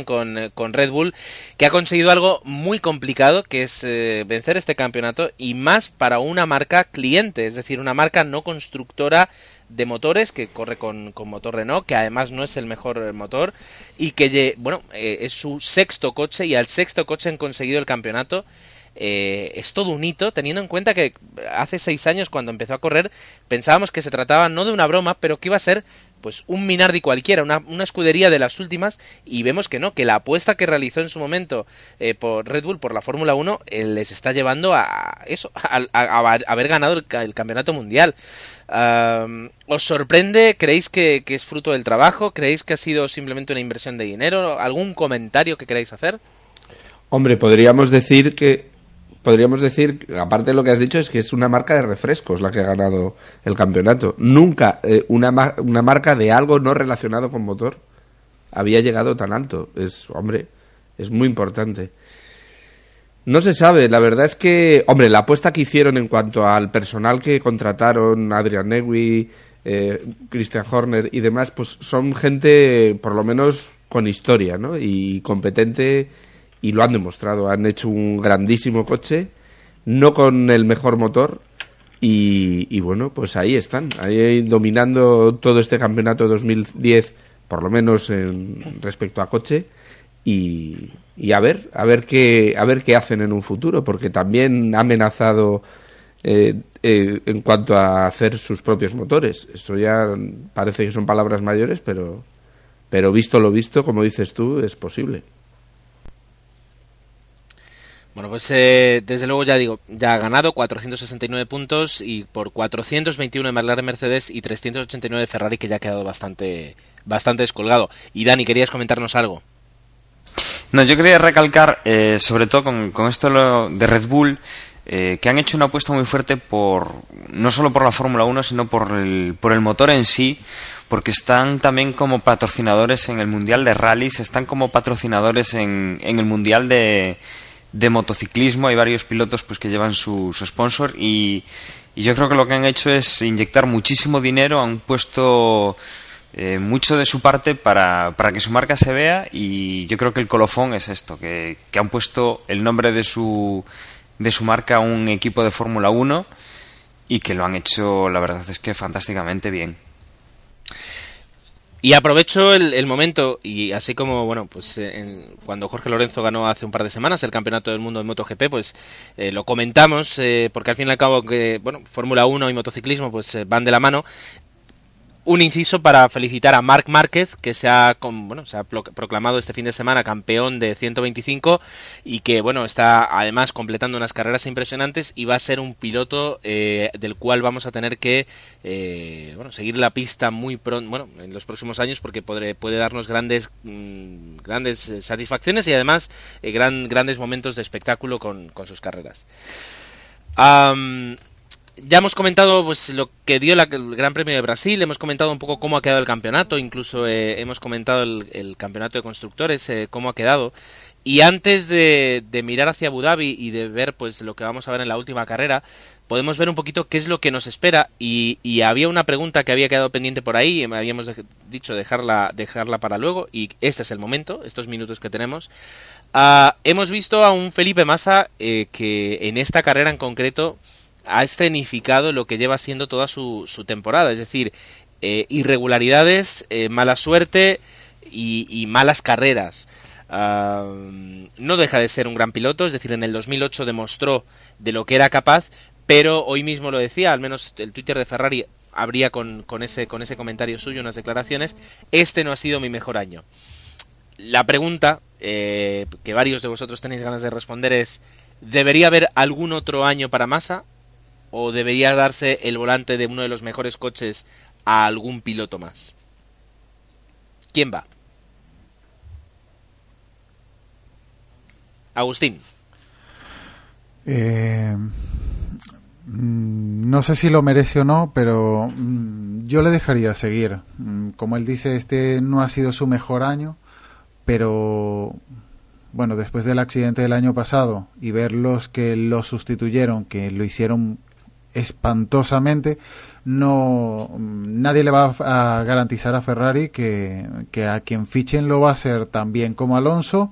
[SPEAKER 2] con Red Bull, que ha conseguido algo muy complicado, que es vencer este campeonato, y más para una marca cliente, es decir, una marca no constructora de motores, que corre con motor Renault, que además no es el mejor motor, y que es su sexto coche, y al sexto coche han conseguido el campeonato. Es todo un hito, teniendo en cuenta que hace 6 años, cuando empezó a correr, pensábamos que se trataba no de una broma, pero que iba a ser pues un Minardi cualquiera, una escudería de las últimas, y vemos que no, que la apuesta que realizó en su momento por Red Bull por la Fórmula 1 les está llevando a eso, a haber ganado el campeonato mundial. ¿Os sorprende? ¿Creéis que es fruto del trabajo? ¿Creéis que ha sido simplemente una inversión de dinero? ¿Algún comentario que queráis hacer?
[SPEAKER 6] Hombre, podríamos decir, aparte de lo que has dicho, es que es una marca de refrescos la que ha ganado el campeonato. Nunca una marca de algo no relacionado con motor había llegado tan alto. Es muy importante. No se sabe, la verdad es que, la apuesta que hicieron en cuanto al personal que contrataron, Adrian Newey, Christian Horner y demás, pues son gente por lo menos con historia, ¿no? Y competente y lo han demostrado. Han hecho un grandísimo coche, no con el mejor motor, y bueno, pues ahí están, ahí dominando todo este campeonato 2010, por lo menos respecto a coche, y a ver qué hacen en un futuro, porque también ha amenazado en cuanto a hacer sus propios motores. Esto ya parece que son palabras mayores, pero visto lo visto, como dices tú, es posible.
[SPEAKER 2] Bueno, pues desde luego ya digo, ya ha ganado 469 puntos y por 421 de McLaren Mercedes y 389 de Ferrari, que ya ha quedado bastante descolgado. Y Dani, ¿querías comentarnos algo?
[SPEAKER 3] No, yo quería recalcar, sobre todo con esto de Red Bull, que han hecho una apuesta muy fuerte no solo por la Fórmula 1, sino por el motor en sí, porque están también como patrocinadores en el Mundial de Rallys, están como patrocinadores en el Mundial de motociclismo. Hay varios pilotos pues que llevan su sponsor, y yo creo que lo que han hecho es inyectar muchísimo dinero, han puesto mucho de su parte para que su marca se vea, y yo creo que el colofón es esto, que han puesto el nombre de su marca a un equipo de Fórmula 1 y que lo han hecho, la verdad es que fantásticamente bien.
[SPEAKER 2] Y aprovecho el momento, y así como, bueno, pues cuando Jorge Lorenzo ganó hace un par de semanas el Campeonato del Mundo de MotoGP, pues lo comentamos, porque al fin y al cabo que, bueno, Fórmula 1 y motociclismo pues van de la mano. Un inciso para felicitar a Marc Márquez, que se ha proclamado este fin de semana campeón de 125 y que, bueno, está además completando unas carreras impresionantes, y va a ser un piloto del cual vamos a tener que seguir la pista muy pronto, en los próximos años, porque puede darnos grandes satisfacciones y además grandes momentos de espectáculo con sus carreras. Ya hemos comentado pues lo que dio el Gran Premio de Brasil, hemos comentado un poco cómo ha quedado el campeonato, incluso hemos comentado el campeonato de constructores, cómo ha quedado. Y antes de mirar hacia Abu Dhabi y de ver pues lo que vamos a ver en la última carrera, podemos ver un poquito qué es lo que nos espera. Y había una pregunta que había quedado pendiente por ahí, y me habíamos dicho dejarla para luego, y este es el momento, estos minutos que tenemos. Hemos visto a un Felipe Massa que en esta carrera en concreto ha escenificado lo que lleva siendo toda su temporada, es decir, irregularidades, mala suerte y malas carreras. No deja de ser un gran piloto, es decir, en el 2008 demostró de lo que era capaz, pero hoy mismo lo decía, al menos el Twitter de Ferrari abría con ese comentario suyo, unas declaraciones: este no ha sido mi mejor año. La pregunta que varios de vosotros tenéis ganas de responder es: ¿debería haber algún otro año para Massa? ¿O debería darse el volante de uno de los mejores coches a algún piloto más? ¿Quién va? Agustín.
[SPEAKER 4] No sé si lo merece o no, pero yo le dejaría seguir. Como él dice, este no ha sido su mejor año, pero bueno, después del accidente del año pasado y ver los que lo sustituyeron, que lo hicieron espantosamente, nadie le va a garantizar a Ferrari que a quien fichen lo va a hacer tan bien como Alonso,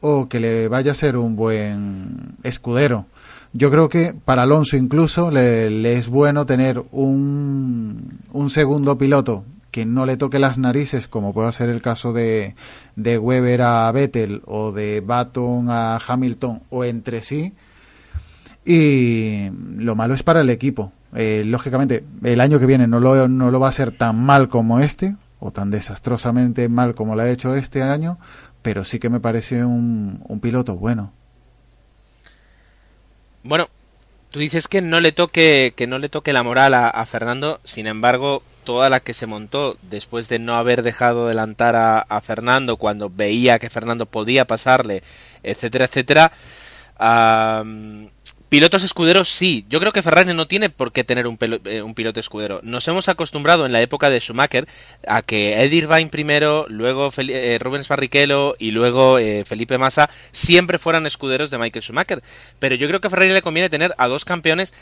[SPEAKER 4] o que le vaya a ser un buen escudero. Yo creo que para Alonso incluso le es bueno tener un segundo piloto que no le toque las narices, como puede ser el caso de Webber a Vettel o de Button a Hamilton, o entre sí. Y lo malo es para el equipo. Lógicamente, el año que viene no lo va a hacer tan mal como este, o tan desastrosamente mal como lo ha hecho este año, pero sí que me parece un piloto bueno.
[SPEAKER 2] Bueno, tú dices que no le toque la moral a Fernando. Sin embargo, toda la que se montó después de no haber dejado adelantar a Fernando cuando veía que Fernando podía pasarle, etcétera, etcétera. Pilotos escuderos sí, yo creo que Ferrari no tiene por qué tener un piloto escudero. Nos hemos acostumbrado en la época de Schumacher a que Eddie Irvine primero, luego Rubens Barrichello y luego Felipe Massa siempre fueran escuderos de Michael Schumacher. Pero yo creo que a Ferrari le conviene tener a dos campeones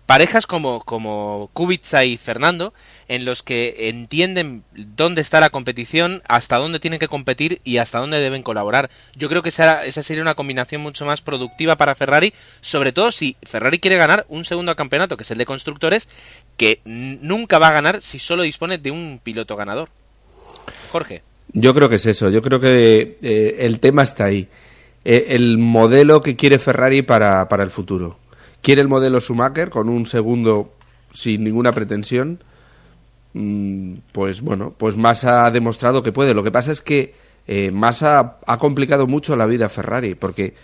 [SPEAKER 2] parejas como Kubica y Fernando, en los que entienden dónde está la competición, hasta dónde tienen que competir y hasta dónde deben colaborar. Yo creo que esa sería una combinación mucho más productiva para Ferrari, sobre todo si Ferrari quiere ganar un segundo campeonato, que es el de constructores, que nunca va a ganar si solo dispone de un piloto ganador. Jorge.
[SPEAKER 6] Yo creo que es eso, yo creo que el tema está ahí. El modelo que quiere Ferrari para el futuro. Quiere el modelo Schumacher con un segundo sin ninguna pretensión. Pues bueno, pues Massa ha demostrado que puede. Lo que pasa es que Massa ha complicado mucho la vida a Ferrari, porque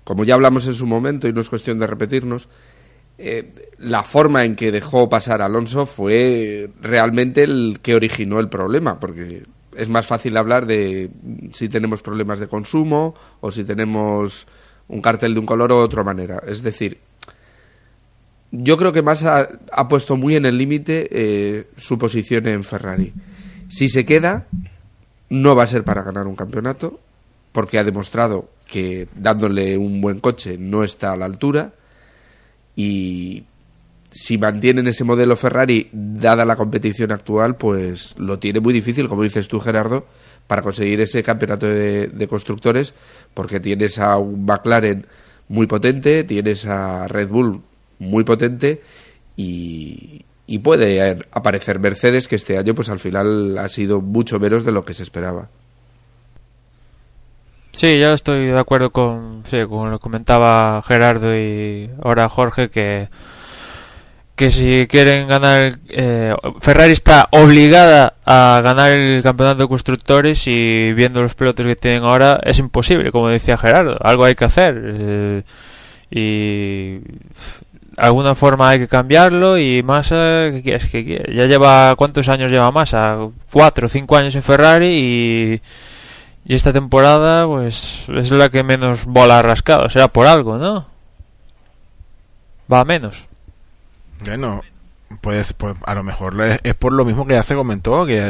[SPEAKER 6] como ya hablamos en su momento y no es cuestión de repetirnos, la forma en que dejó pasar a Alonso fue realmente el que originó el problema, porque es más fácil hablar de si tenemos problemas de consumo o si tenemos un cartel de un color o de otra manera. Es decir, yo creo que Massa ha puesto muy en el límite su posición en Ferrari. Si se queda, no va a ser para ganar un campeonato, porque ha demostrado que dándole un buen coche no está a la altura, y si mantienen ese modelo Ferrari, dada la competición actual, pues lo tiene muy difícil, como dices tú, Gerardo, para conseguir ese campeonato de constructores, porque tienes a un McLaren muy potente, tienes a Red Bull muy potente y puede aparecer Mercedes, que este año pues al final ha sido mucho menos de lo que se esperaba.
[SPEAKER 7] Sí, yo estoy de acuerdo con lo que comentaba Gerardo y ahora Jorge, que si quieren ganar, Ferrari está obligada a ganar el campeonato de constructores, y viendo los pilotos que tienen ahora es imposible, como decía Gerardo. Algo hay que hacer, y alguna forma hay que cambiarlo. Y Massa, ¿qué quieres que quiera? Ya lleva, ¿cuántos años lleva Massa? 4 o 5 años en Ferrari, y esta temporada pues es la que menos bola ha rascado. Será por algo, ¿no? Va a menos.
[SPEAKER 5] Bueno, pues a lo mejor es por lo mismo que ya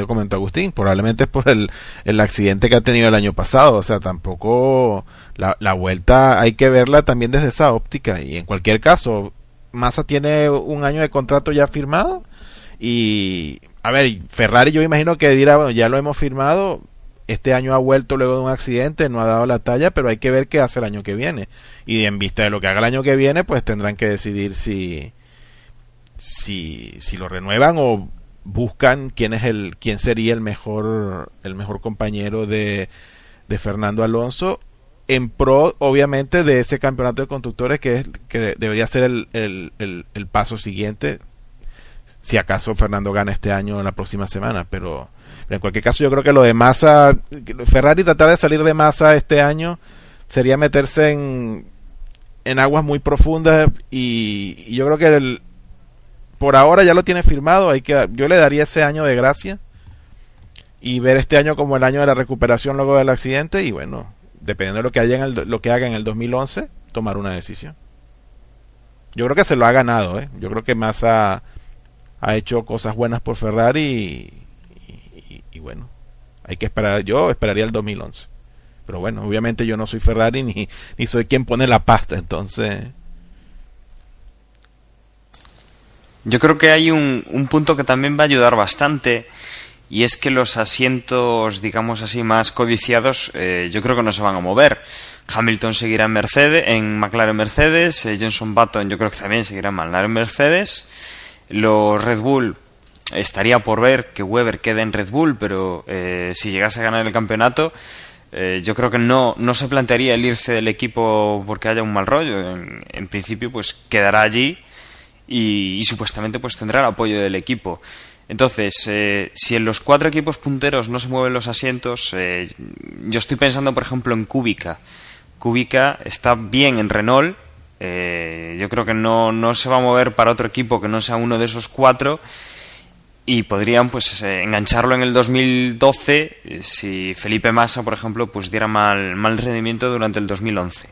[SPEAKER 5] comentó Agustín. Probablemente es por el accidente que ha tenido el año pasado. O sea, tampoco la vuelta hay que verla también desde esa óptica. Y en cualquier caso, Massa tiene un año de contrato ya firmado. Y, a ver, Ferrari yo imagino que dirá, bueno, ya lo hemos firmado. Este año ha vuelto luego de un accidente, no ha dado la talla, pero hay que ver qué hace el año que viene. Y en vista de lo que haga el año que viene, pues tendrán que decidir si lo renuevan o buscan quién sería el mejor compañero de Fernando Alonso, en pro obviamente de ese campeonato de constructores que debería ser el paso siguiente, si acaso Fernando gana este año en la próxima semana. Pero en cualquier caso yo creo que lo de Massa, Ferrari tratar de salir de Massa este año sería meterse en aguas muy profundas, y yo creo que por ahora ya lo tiene firmado. Yo le daría ese año de gracia y ver este año como el año de la recuperación luego del accidente, y bueno, dependiendo de lo que haga en el 2011, tomar una decisión. Yo creo que se lo ha ganado, Yo creo que Massa ha hecho cosas buenas por Ferrari y bueno, hay que esperar. Yo esperaría el 2011, pero bueno, obviamente yo no soy Ferrari ni soy quien pone la pasta, entonces
[SPEAKER 3] yo creo que hay un punto que también va a ayudar bastante, y es que los asientos, digamos así, más codiciados, yo creo que no se van a mover. Hamilton seguirá en McLaren Mercedes, Jenson Button yo creo que también seguirá en McLaren Mercedes. Los Red Bull, estaría por ver que Webber quede en Red Bull, pero si llegase a ganar el campeonato, yo creo que no se plantearía el irse del equipo porque haya un mal rollo. En principio pues quedará allí y supuestamente pues tendrá el apoyo del equipo. Entonces, si en los 4 equipos punteros no se mueven los asientos, yo estoy pensando por ejemplo en Kubica. Kubica está bien en Renault. Yo creo que no se va a mover para otro equipo que no sea uno de esos 4, y podrían pues engancharlo en el 2012 si Felipe Massa, por ejemplo, pues diera mal rendimiento durante el 2011.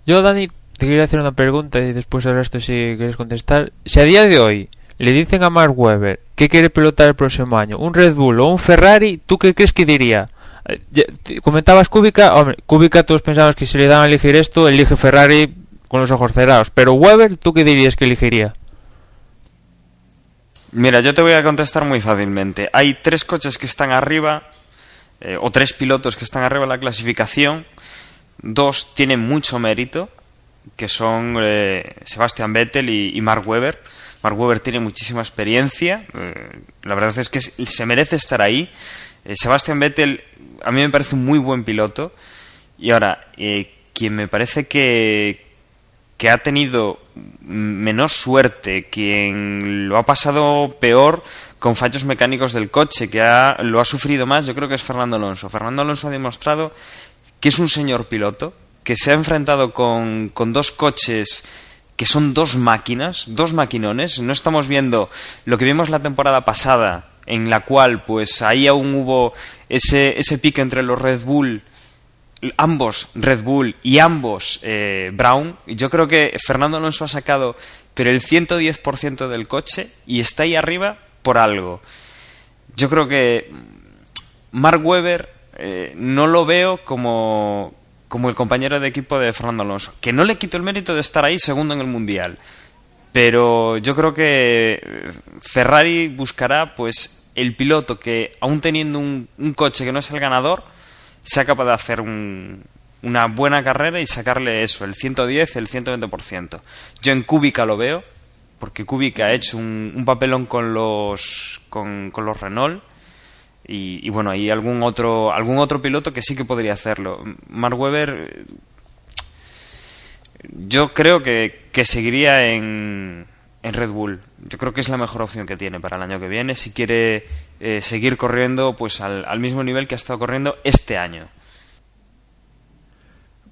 [SPEAKER 7] Yo, Dani, te quería hacer una pregunta y después el resto si quieres contestar. Si a día de hoy le dicen a Mark Webber que quiere pilotar el próximo año, un Red Bull o un Ferrari, ¿tú qué crees que diría? Comentabas Kubica, hombre, Kubica todos pensamos que si le dan a elegir esto, elige Ferrari con los ojos cerrados. Pero Webber, ¿tú qué dirías que elegiría?
[SPEAKER 3] Mira, yo te voy a contestar muy fácilmente. Hay 3 coches que están arriba, o 3 pilotos que están arriba en la clasificación. 2 tienen mucho mérito, que son Sebastian Vettel y Mark Webber. Mark Webber tiene muchísima experiencia, la verdad es que se merece estar ahí. Sebastian Vettel a mí me parece un muy buen piloto. Y ahora, quien me parece que ha tenido menos suerte, quien lo ha pasado peor con fallos mecánicos del coche, que lo ha sufrido más, yo creo que es Fernando Alonso. Fernando Alonso ha demostrado que es un señor piloto, que se ha enfrentado con 2 coches que son 2 máquinas, 2 maquinones. No estamos viendo lo que vimos la temporada pasada, en la cual pues ahí aún hubo ese pique entre los Red Bull, ambos Red Bull y ambos Brown. Yo creo que Fernando Alonso ha sacado pero el 110% del coche y está ahí arriba por algo. Yo creo que Mark Webber no lo veo como el compañero de equipo de Fernando Alonso, que no le quito el mérito de estar ahí segundo en el Mundial, pero yo creo que Ferrari buscará pues el piloto que, aún teniendo un coche que no es el ganador, sea capaz de hacer una buena carrera y sacarle eso, el 110, el 120%. Yo en Kubica lo veo, porque Kubica ha hecho un papelón con los Renault. Y bueno, hay algún otro piloto que sí que podría hacerlo. Mark Webber, yo creo que seguiría en Red Bull. Yo creo que es la mejor opción que tiene para el año que viene, si quiere seguir corriendo pues al mismo nivel que ha estado corriendo este año.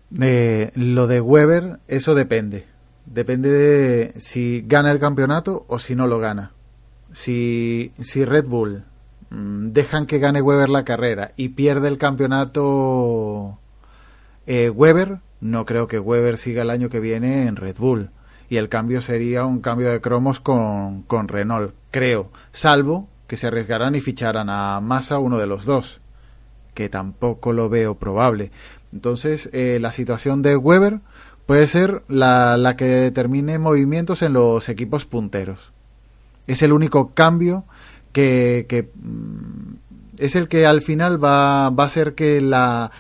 [SPEAKER 4] Lo de Webber, eso depende. Depende de si gana el campeonato o si no lo gana. Si Red Bull dejan que gane Webber la carrera y pierde el campeonato Webber, no creo que Webber siga el año que viene en Red Bull, y el cambio sería un cambio de cromos con Renault, creo, salvo que se arriesgaran y ficharan a Massa, uno de los dos, que tampoco lo veo probable. Entonces la situación de Webber puede ser la que determine movimientos en los equipos punteros. Es el único cambio que es el que al final va a hacer que la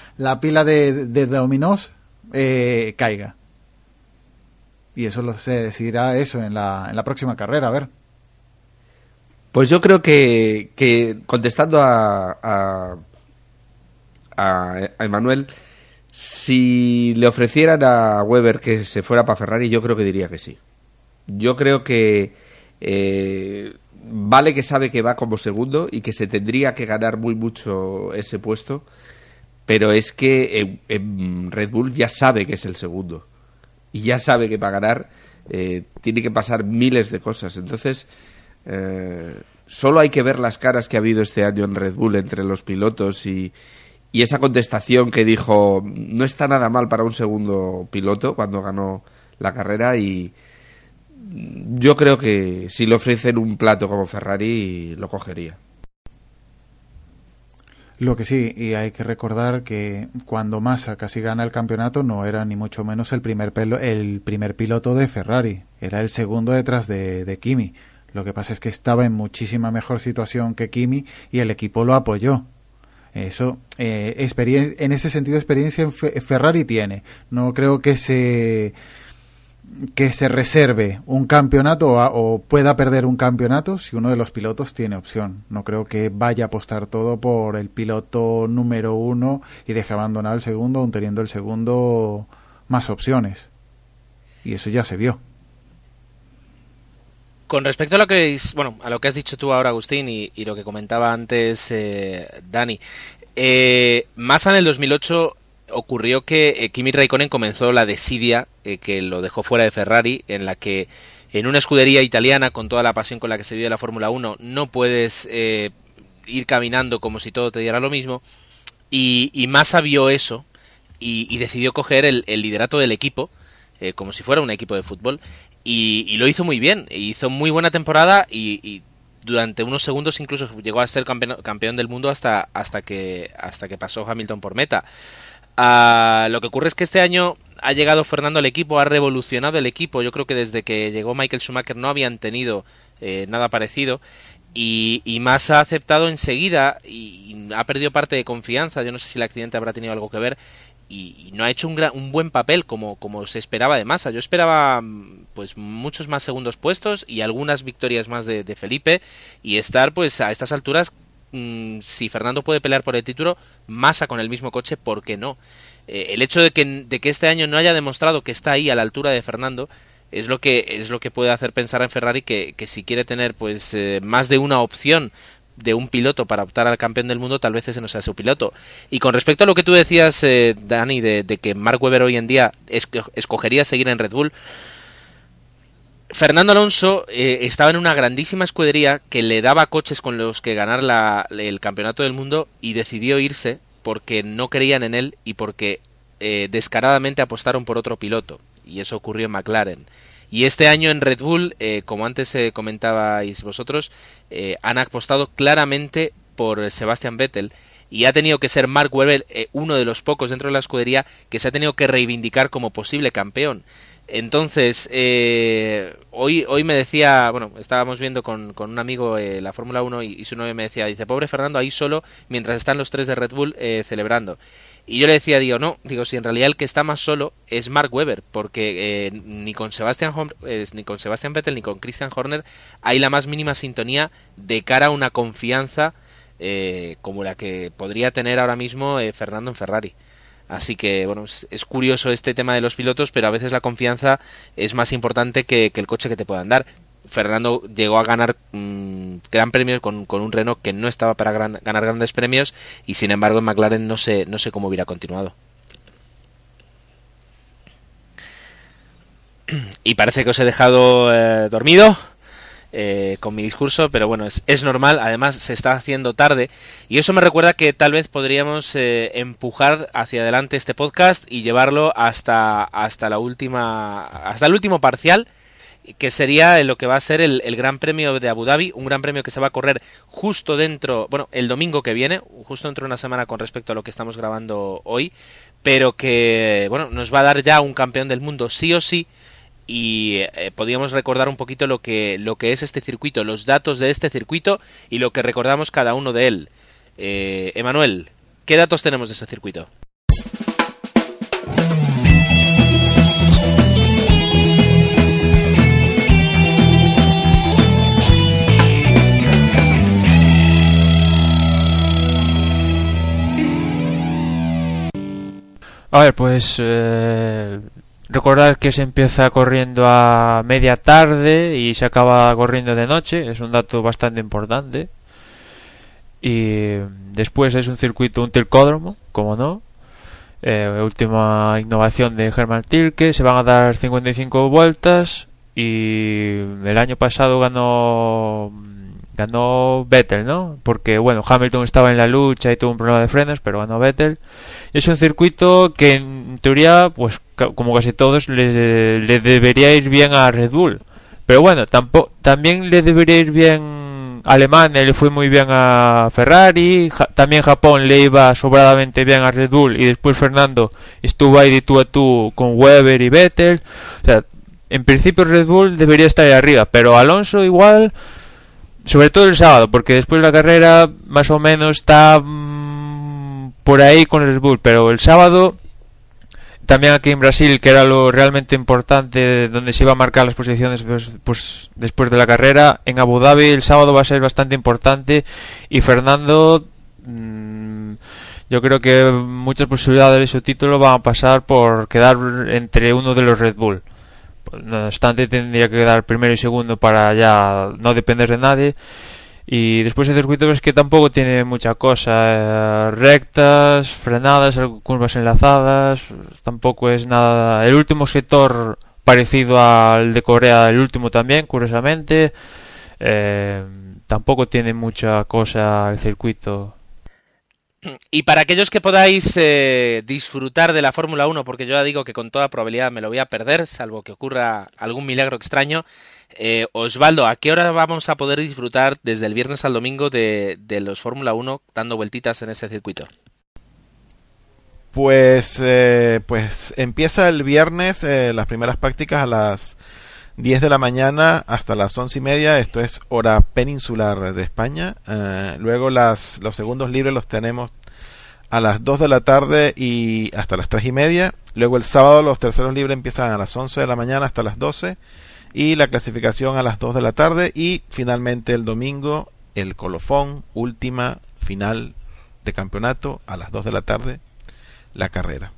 [SPEAKER 4] pila de dominós caiga. Y eso se decidirá eso en la próxima carrera, a ver.
[SPEAKER 6] Pues yo creo que contestando a Emanuel, si le ofrecieran a Webber que se fuera para Ferrari, yo creo que diría que sí. Yo creo que vale que sabe que va como segundo y que se tendría que ganar muy mucho ese puesto, pero es que en Red Bull ya sabe que es el segundo y ya sabe que para ganar tiene que pasar miles de cosas. Entonces solo hay que ver las caras que ha habido este año en Red Bull entre los pilotos y esa contestación que dijo no está nada mal para un segundo piloto cuando ganó la carrera. Y yo creo que si le ofrecen un plato como Ferrari, lo cogería.
[SPEAKER 4] Lo que sí, y hay que recordar que cuando Massa casi gana el campeonato no era ni mucho menos el primer piloto de Ferrari, era el segundo detrás de Kimi. Lo que pasa es que estaba en muchísima mejor situación que Kimi y el equipo lo apoyó. Eso, en ese sentido, experiencia en Ferrari tiene. No creo que se reserve un campeonato o pueda perder un campeonato si uno de los pilotos tiene opción. No creo que vaya a apostar todo por el piloto número 1 y deje abandonar el segundo, aun teniendo el segundo más opciones. Y eso ya se vio.
[SPEAKER 2] Con respecto a lo que has dicho tú ahora, Agustín, y lo que comentaba antes Dani, Massa en el 2008 ocurrió que Kimi Raikkonen comenzó la desidia que lo dejó fuera de Ferrari, en la que en una escudería italiana, con toda la pasión con la que se vive la Fórmula 1, no puedes ir caminando como si todo te diera lo mismo, y Massa vio eso y decidió coger el liderato del equipo, como si fuera un equipo de fútbol, y lo hizo muy bien, hizo muy buena temporada y durante unos segundos incluso llegó a ser campeón del mundo hasta que pasó Hamilton por meta. Lo que ocurre es que este año ha llegado Fernando al equipo, ha revolucionado el equipo. Yo creo que desde que llegó Michael Schumacher no habían tenido nada parecido. Y Massa ha aceptado enseguida y ha perdido parte de confianza. Yo no sé si el accidente habrá tenido algo que ver. Y no ha hecho un buen papel como se esperaba de Massa. Yo esperaba pues muchos más segundos puestos y algunas victorias más de Felipe, y estar pues a estas alturas, si Fernando puede pelear por el título, Massa con el mismo coche, ¿por qué no? El hecho de que este año no haya demostrado que está ahí a la altura de Fernando es lo que puede hacer pensar en Ferrari que si quiere tener pues más de una opción de un piloto para optar al campeón del mundo, tal vez ese no sea su piloto. Y con respecto a lo que tú decías, Dani, de que Mark Webber hoy en día escogería seguir en Red Bull, Fernando Alonso estaba en una grandísima escudería que le daba coches con los que ganar el campeonato del mundo, y decidió irse porque no creían en él y porque descaradamente apostaron por otro piloto, y eso ocurrió en McLaren. Y este año en Red Bull, como antes comentabais vosotros, han apostado claramente por Sebastian Vettel, y ha tenido que ser Mark Webber uno de los pocos dentro de la escudería que se ha tenido que reivindicar como posible campeón. Entonces, hoy me decía, bueno, estábamos viendo con un amigo la Fórmula 1 y su novia me decía, dice, pobre Fernando ahí solo mientras están los tres de Red Bull celebrando. Y yo le decía, digo, si en realidad el que está más solo es Mark Webber, porque ni con Sebastian Vettel ni con Christian Horner hay la más mínima sintonía de cara a una confianza como la que podría tener ahora mismo Fernando en Ferrari. Así que, bueno, es curioso este tema de los pilotos, pero a veces la confianza es más importante que el coche que te puedan dar. Fernando llegó a ganar gran premio con un Renault que no estaba para ganar grandes premios, y sin embargo en McLaren no sé cómo hubiera continuado. Y parece que os he dejado dormido con mi discurso, pero bueno, es normal. Además se está haciendo tarde y eso me recuerda que tal vez podríamos empujar hacia adelante este podcast y llevarlo hasta el último parcial, que sería lo que va a ser el Gran Premio de Abu Dhabi, un Gran Premio que se va a correr justo el domingo que viene, justo dentro de una semana con respecto a lo que estamos grabando hoy, pero que, bueno, nos va a dar ya un campeón del mundo sí o sí. Y podríamos recordar un poquito lo que es este circuito, los datos de este circuito y lo que recordamos cada uno de él. Emanuel, ¿qué datos tenemos de este circuito?
[SPEAKER 7] A ver, pues recordad que se empieza corriendo a media tarde y se acaba corriendo de noche, es un dato bastante importante. Y después es un tilcódromo, como no. Última innovación de Hermann Tilke, se van a dar 55 vueltas y el año pasado ganó Vettel, ¿no? Porque, bueno, Hamilton estaba en la lucha y tuvo un problema de frenos, pero ganó Vettel. Es un circuito que, en teoría, pues como casi todos, le debería ir bien a Red Bull. Pero bueno, también le debería ir bien a Alemania, le fue muy bien a Ferrari. También Japón le iba sobradamente bien a Red Bull. Y después Fernando estuvo ahí de tú a tú con Webber y Vettel. O sea, en principio Red Bull debería estar ahí arriba, pero Alonso igual... Sobre todo el sábado, porque después la carrera más o menos está por ahí con Red Bull, pero el sábado, también aquí en Brasil, que era lo realmente importante, donde se iba a marcar las posiciones pues después de la carrera, en Abu Dhabi el sábado va a ser bastante importante, y Fernando, yo creo que muchas posibilidades de su título van a pasar por quedar entre uno de los Red Bull. No obstante, tendría que quedar primero y segundo para ya no depender de nadie. Y después el circuito es que tampoco tiene mucha cosa, rectas, frenadas, curvas enlazadas, tampoco es nada. El último sector parecido al de Corea, el último también, curiosamente, tampoco tiene mucha cosa el circuito.
[SPEAKER 2] Y para aquellos que podáis disfrutar de la Fórmula 1, porque yo ya digo que con toda probabilidad me lo voy a perder, salvo que ocurra algún milagro extraño, Osvaldo, ¿a qué hora vamos a poder disfrutar desde el viernes al domingo de los Fórmula 1 dando vueltitas en ese circuito?
[SPEAKER 5] pues empieza el viernes las primeras prácticas a las 10 de la mañana hasta las 11:30, esto es hora peninsular de España. Luego los segundos libres los tenemos a las 2 de la tarde y hasta las 3:30. Luego el sábado los terceros libres empiezan a las 11 de la mañana hasta las 12 y la clasificación a las 2 de la tarde. Y finalmente el domingo el colofón, última final de campeonato a las 2 de la tarde, la carrera.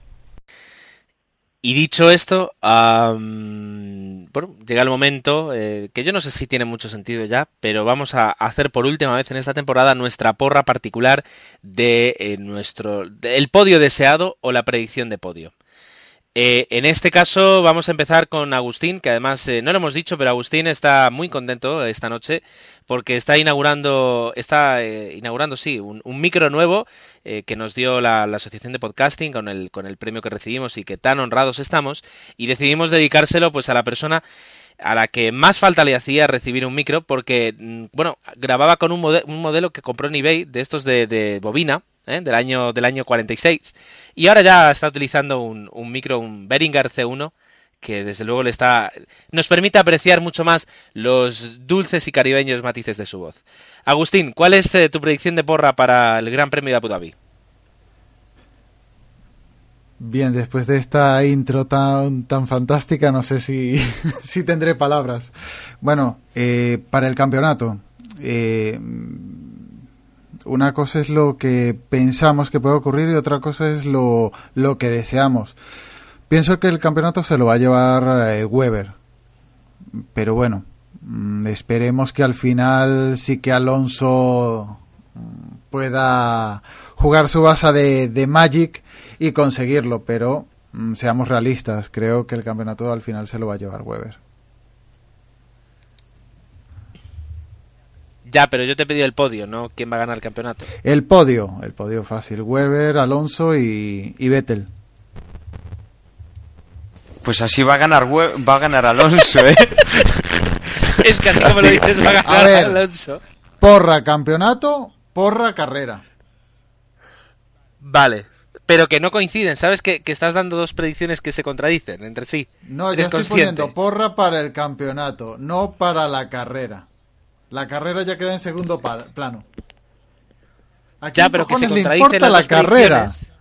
[SPEAKER 2] Y dicho esto, bueno, llega el momento que yo no sé si tiene mucho sentido ya, pero vamos a hacer por última vez en esta temporada nuestra porra particular de el podio deseado o la predicción de podio. En este caso vamos a empezar con Agustín, que además no lo hemos dicho, pero Agustín está muy contento esta noche porque está inaugurando sí, un micro nuevo que nos dio la Asociación de Podcasting con el premio que recibimos y que tan honrados estamos, y decidimos dedicárselo pues a la persona a la que más falta le hacía recibir un micro porque, bueno, grababa con un modelo que compró en eBay de estos de bobina, del año 46, y ahora ya está utilizando un micro, un Behringer C1, que desde luego nos permite apreciar mucho más los dulces y caribeños matices de su voz. Agustín, ¿cuál es tu predicción de porra para el Gran Premio de Abu Dhabi?
[SPEAKER 4] Bien, después de esta intro tan fantástica, no sé si, si tendré palabras. Bueno, para el campeonato, una cosa es lo que pensamos que puede ocurrir y otra cosa es lo que deseamos. Pienso que el campeonato se lo va a llevar Webber, pero bueno, esperemos que al final sí que Alonso pueda jugar su baza de Magic y conseguirlo, pero seamos realistas, creo que el campeonato al final se lo va a llevar Webber.
[SPEAKER 2] Ya, pero yo te he pedido el podio, ¿no? ¿Quién va a ganar el campeonato?
[SPEAKER 4] El podio fácil, Webber, Alonso y Vettel.
[SPEAKER 3] Pues así va a ganar Alonso, ¿eh?
[SPEAKER 2] Es que así como lo dices, va a ganar Alonso.
[SPEAKER 4] Porra campeonato, porra carrera.
[SPEAKER 2] Vale, pero que no coinciden, ¿sabes? Que estás dando dos predicciones que se contradicen entre sí.
[SPEAKER 4] No, yo estoy poniendo porra para el campeonato, no para la carrera. La carrera ya queda en segundo plano.
[SPEAKER 2] Ya, pero que se contradicen las dos predicciones.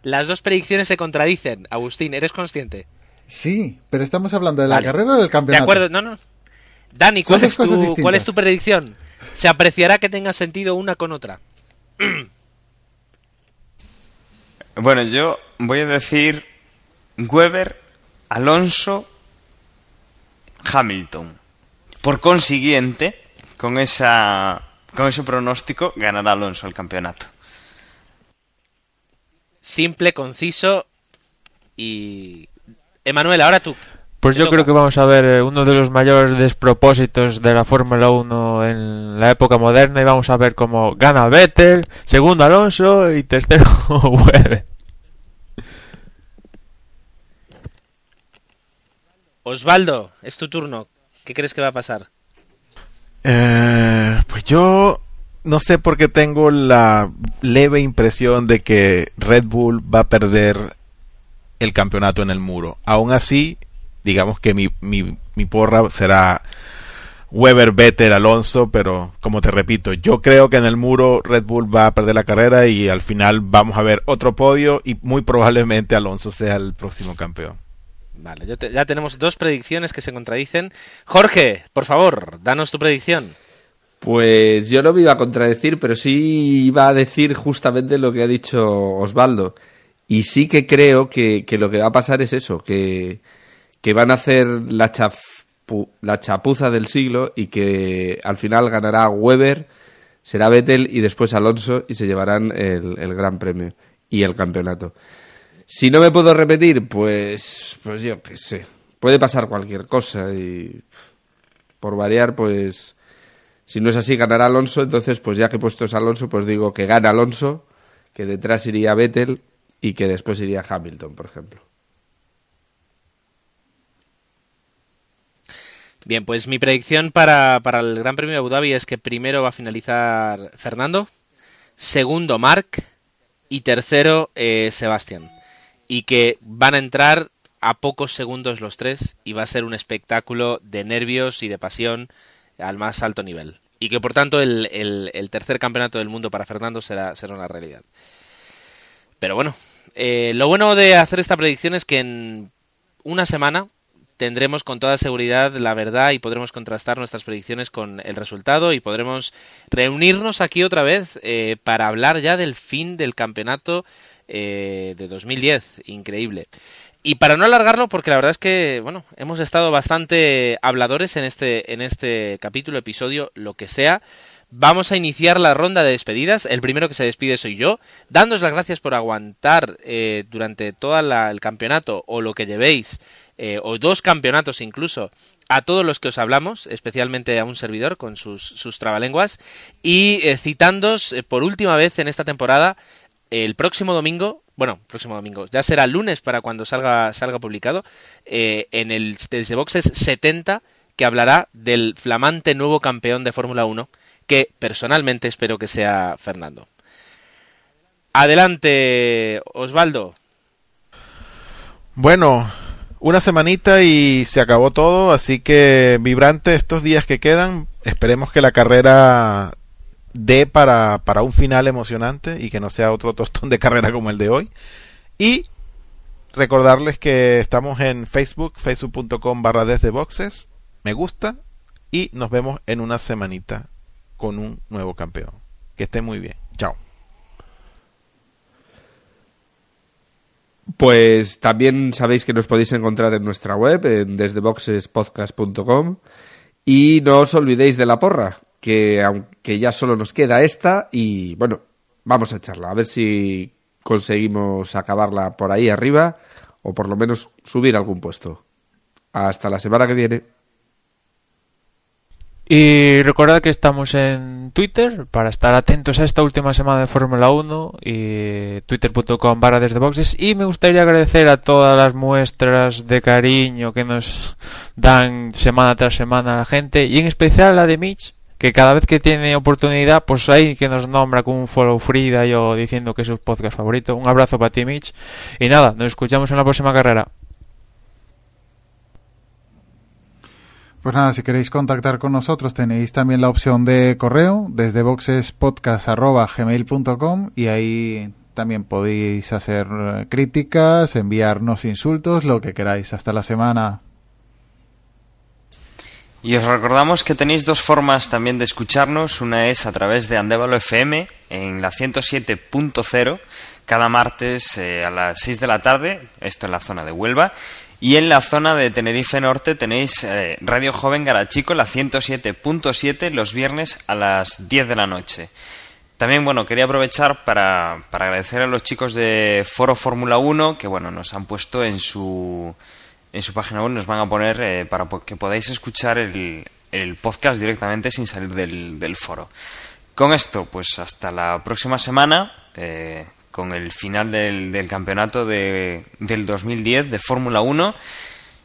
[SPEAKER 2] Las dos predicciones se contradicen, Agustín, ¿eres consciente?
[SPEAKER 4] Sí, pero estamos hablando de la carrera o del campeonato.
[SPEAKER 2] De acuerdo, no. Dani, ¿cuál es tu predicción? Se apreciará que tenga sentido una con otra.
[SPEAKER 3] Bueno, yo voy a decir Webber, Alonso, Hamilton. Por consiguiente, con ese pronóstico, ganará Alonso el campeonato.
[SPEAKER 2] Simple, conciso y... Emanuel, ahora tú.
[SPEAKER 7] Pues yo creo que vamos a ver uno de los mayores despropósitos de la Fórmula 1 en la época moderna y vamos a ver cómo gana Vettel, segundo Alonso y tercero Webber.
[SPEAKER 2] Osvaldo, es tu turno. ¿Qué crees que va a pasar?
[SPEAKER 5] Pues yo no sé por qué tengo la leve impresión de que Red Bull va a perder el campeonato en el muro. Aún así, digamos que mi porra será Webber, Vettel, Alonso, pero como te repito, yo creo que en el muro Red Bull va a perder la carrera y al final vamos a ver otro podio y muy probablemente Alonso sea el próximo campeón.
[SPEAKER 2] Vale, ya tenemos dos predicciones que se contradicen. Jorge, por favor, danos tu predicción.
[SPEAKER 6] Pues yo no me iba a contradecir, pero sí iba a decir justamente lo que ha dicho Osvaldo. Y sí que creo que lo que va a pasar es eso, que van a hacer la chapuza del siglo y que al final ganará Webber, será Vettel y después Alonso y se llevarán el Gran Premio y el campeonato. Si no me puedo repetir, pues yo qué sé, puede pasar cualquier cosa y por variar, pues si no es así ganará Alonso, entonces pues ya que he puesto es Alonso, pues digo que gana Alonso, que detrás iría Vettel y que después iría Hamilton, por ejemplo.
[SPEAKER 2] Bien, pues mi predicción para el Gran Premio de Abu Dhabi es que primero va a finalizar Fernando, segundo Marc y tercero Sebastián. Y que van a entrar a pocos segundos los tres y va a ser un espectáculo de nervios y de pasión al más alto nivel. Y que por tanto el tercer campeonato del mundo para Fernando será una realidad. Pero bueno, lo bueno de hacer esta predicción es que en una semana tendremos con toda seguridad la verdad y podremos contrastar nuestras predicciones con el resultado y podremos reunirnos aquí otra vez para hablar ya del fin del campeonato de 2010. Increíble. Y para no alargarlo, porque la verdad es que, bueno, hemos estado bastante habladores en este capítulo, episodio, lo que sea. Vamos a iniciar la ronda de despedidas. El primero que se despide soy yo, dándoos las gracias por aguantar durante todo el campeonato o lo que llevéis, o 2 campeonatos incluso, a todos los que os hablamos, especialmente a un servidor con sus trabalenguas, y citándoos por última vez en esta temporada el próximo domingo, ya será lunes para cuando salga publicado, en el Desde Boxes 70, que hablará del flamante nuevo campeón de Fórmula 1, que personalmente espero que sea Fernando. Adelante, Osvaldo.
[SPEAKER 5] Bueno, una semanita y se acabó todo, así que vibrante estos días que quedan. Esperemos que la carrera dé para un final emocionante y que no sea otro tostón de carrera como el de hoy. Y recordarles que estamos en Facebook, facebook.com/desdeboxes, me gusta, y nos vemos en una semanita con un nuevo campeón. Que estén muy bien. Chao.
[SPEAKER 6] Pues también sabéis que nos podéis encontrar en nuestra web, en desdeboxespodcast.com, y no os olvidéis de la porra, que aunque ya solo nos queda esta, y bueno, vamos a echarla, a ver si conseguimos acabarla por ahí arriba, o por lo menos subir algún puesto. Hasta la semana que viene.
[SPEAKER 7] Y recordad que estamos en Twitter para estar atentos a esta última semana de Fórmula 1 y twitter.com/desdeboxes. Y me gustaría agradecer a todas las muestras de cariño que nos dan semana tras semana a la gente, y en especial a la de Mitch, que cada vez que tiene oportunidad, pues ahí que nos nombra con un follow Frida, yo diciendo que es su podcast favorito. Un abrazo para ti, Mitch, y nada, nos escuchamos en la próxima carrera.
[SPEAKER 4] Pues nada, si queréis contactar con nosotros tenéis también la opción de correo desde boxespodcast@gmail.com, y ahí también podéis hacer críticas, enviarnos insultos, lo que queráis. Hasta la semana.
[SPEAKER 3] Y os recordamos que tenéis 2 formas también de escucharnos. Una es a través de Andévalo FM en la 107.0 cada martes a las 6 de la tarde, esto en la zona de Huelva. Y en la zona de Tenerife Norte tenéis Radio Joven Garachico, la 107.7, los viernes a las 10 de la noche. También, bueno, quería aprovechar para agradecer a los chicos de Foro Fórmula 1, que, bueno, nos han puesto en su página web, nos van a poner para que podáis escuchar el podcast directamente sin salir del foro. Con esto, pues hasta la próxima semana, con el final del campeonato del 2010 de Fórmula 1,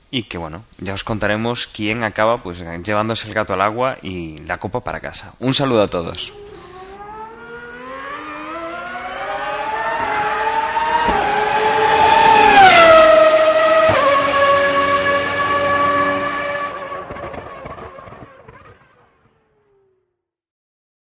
[SPEAKER 3] y que bueno, ya os contaremos quién acaba pues llevándose el gato al agua y la copa para casa. Un saludo a todos.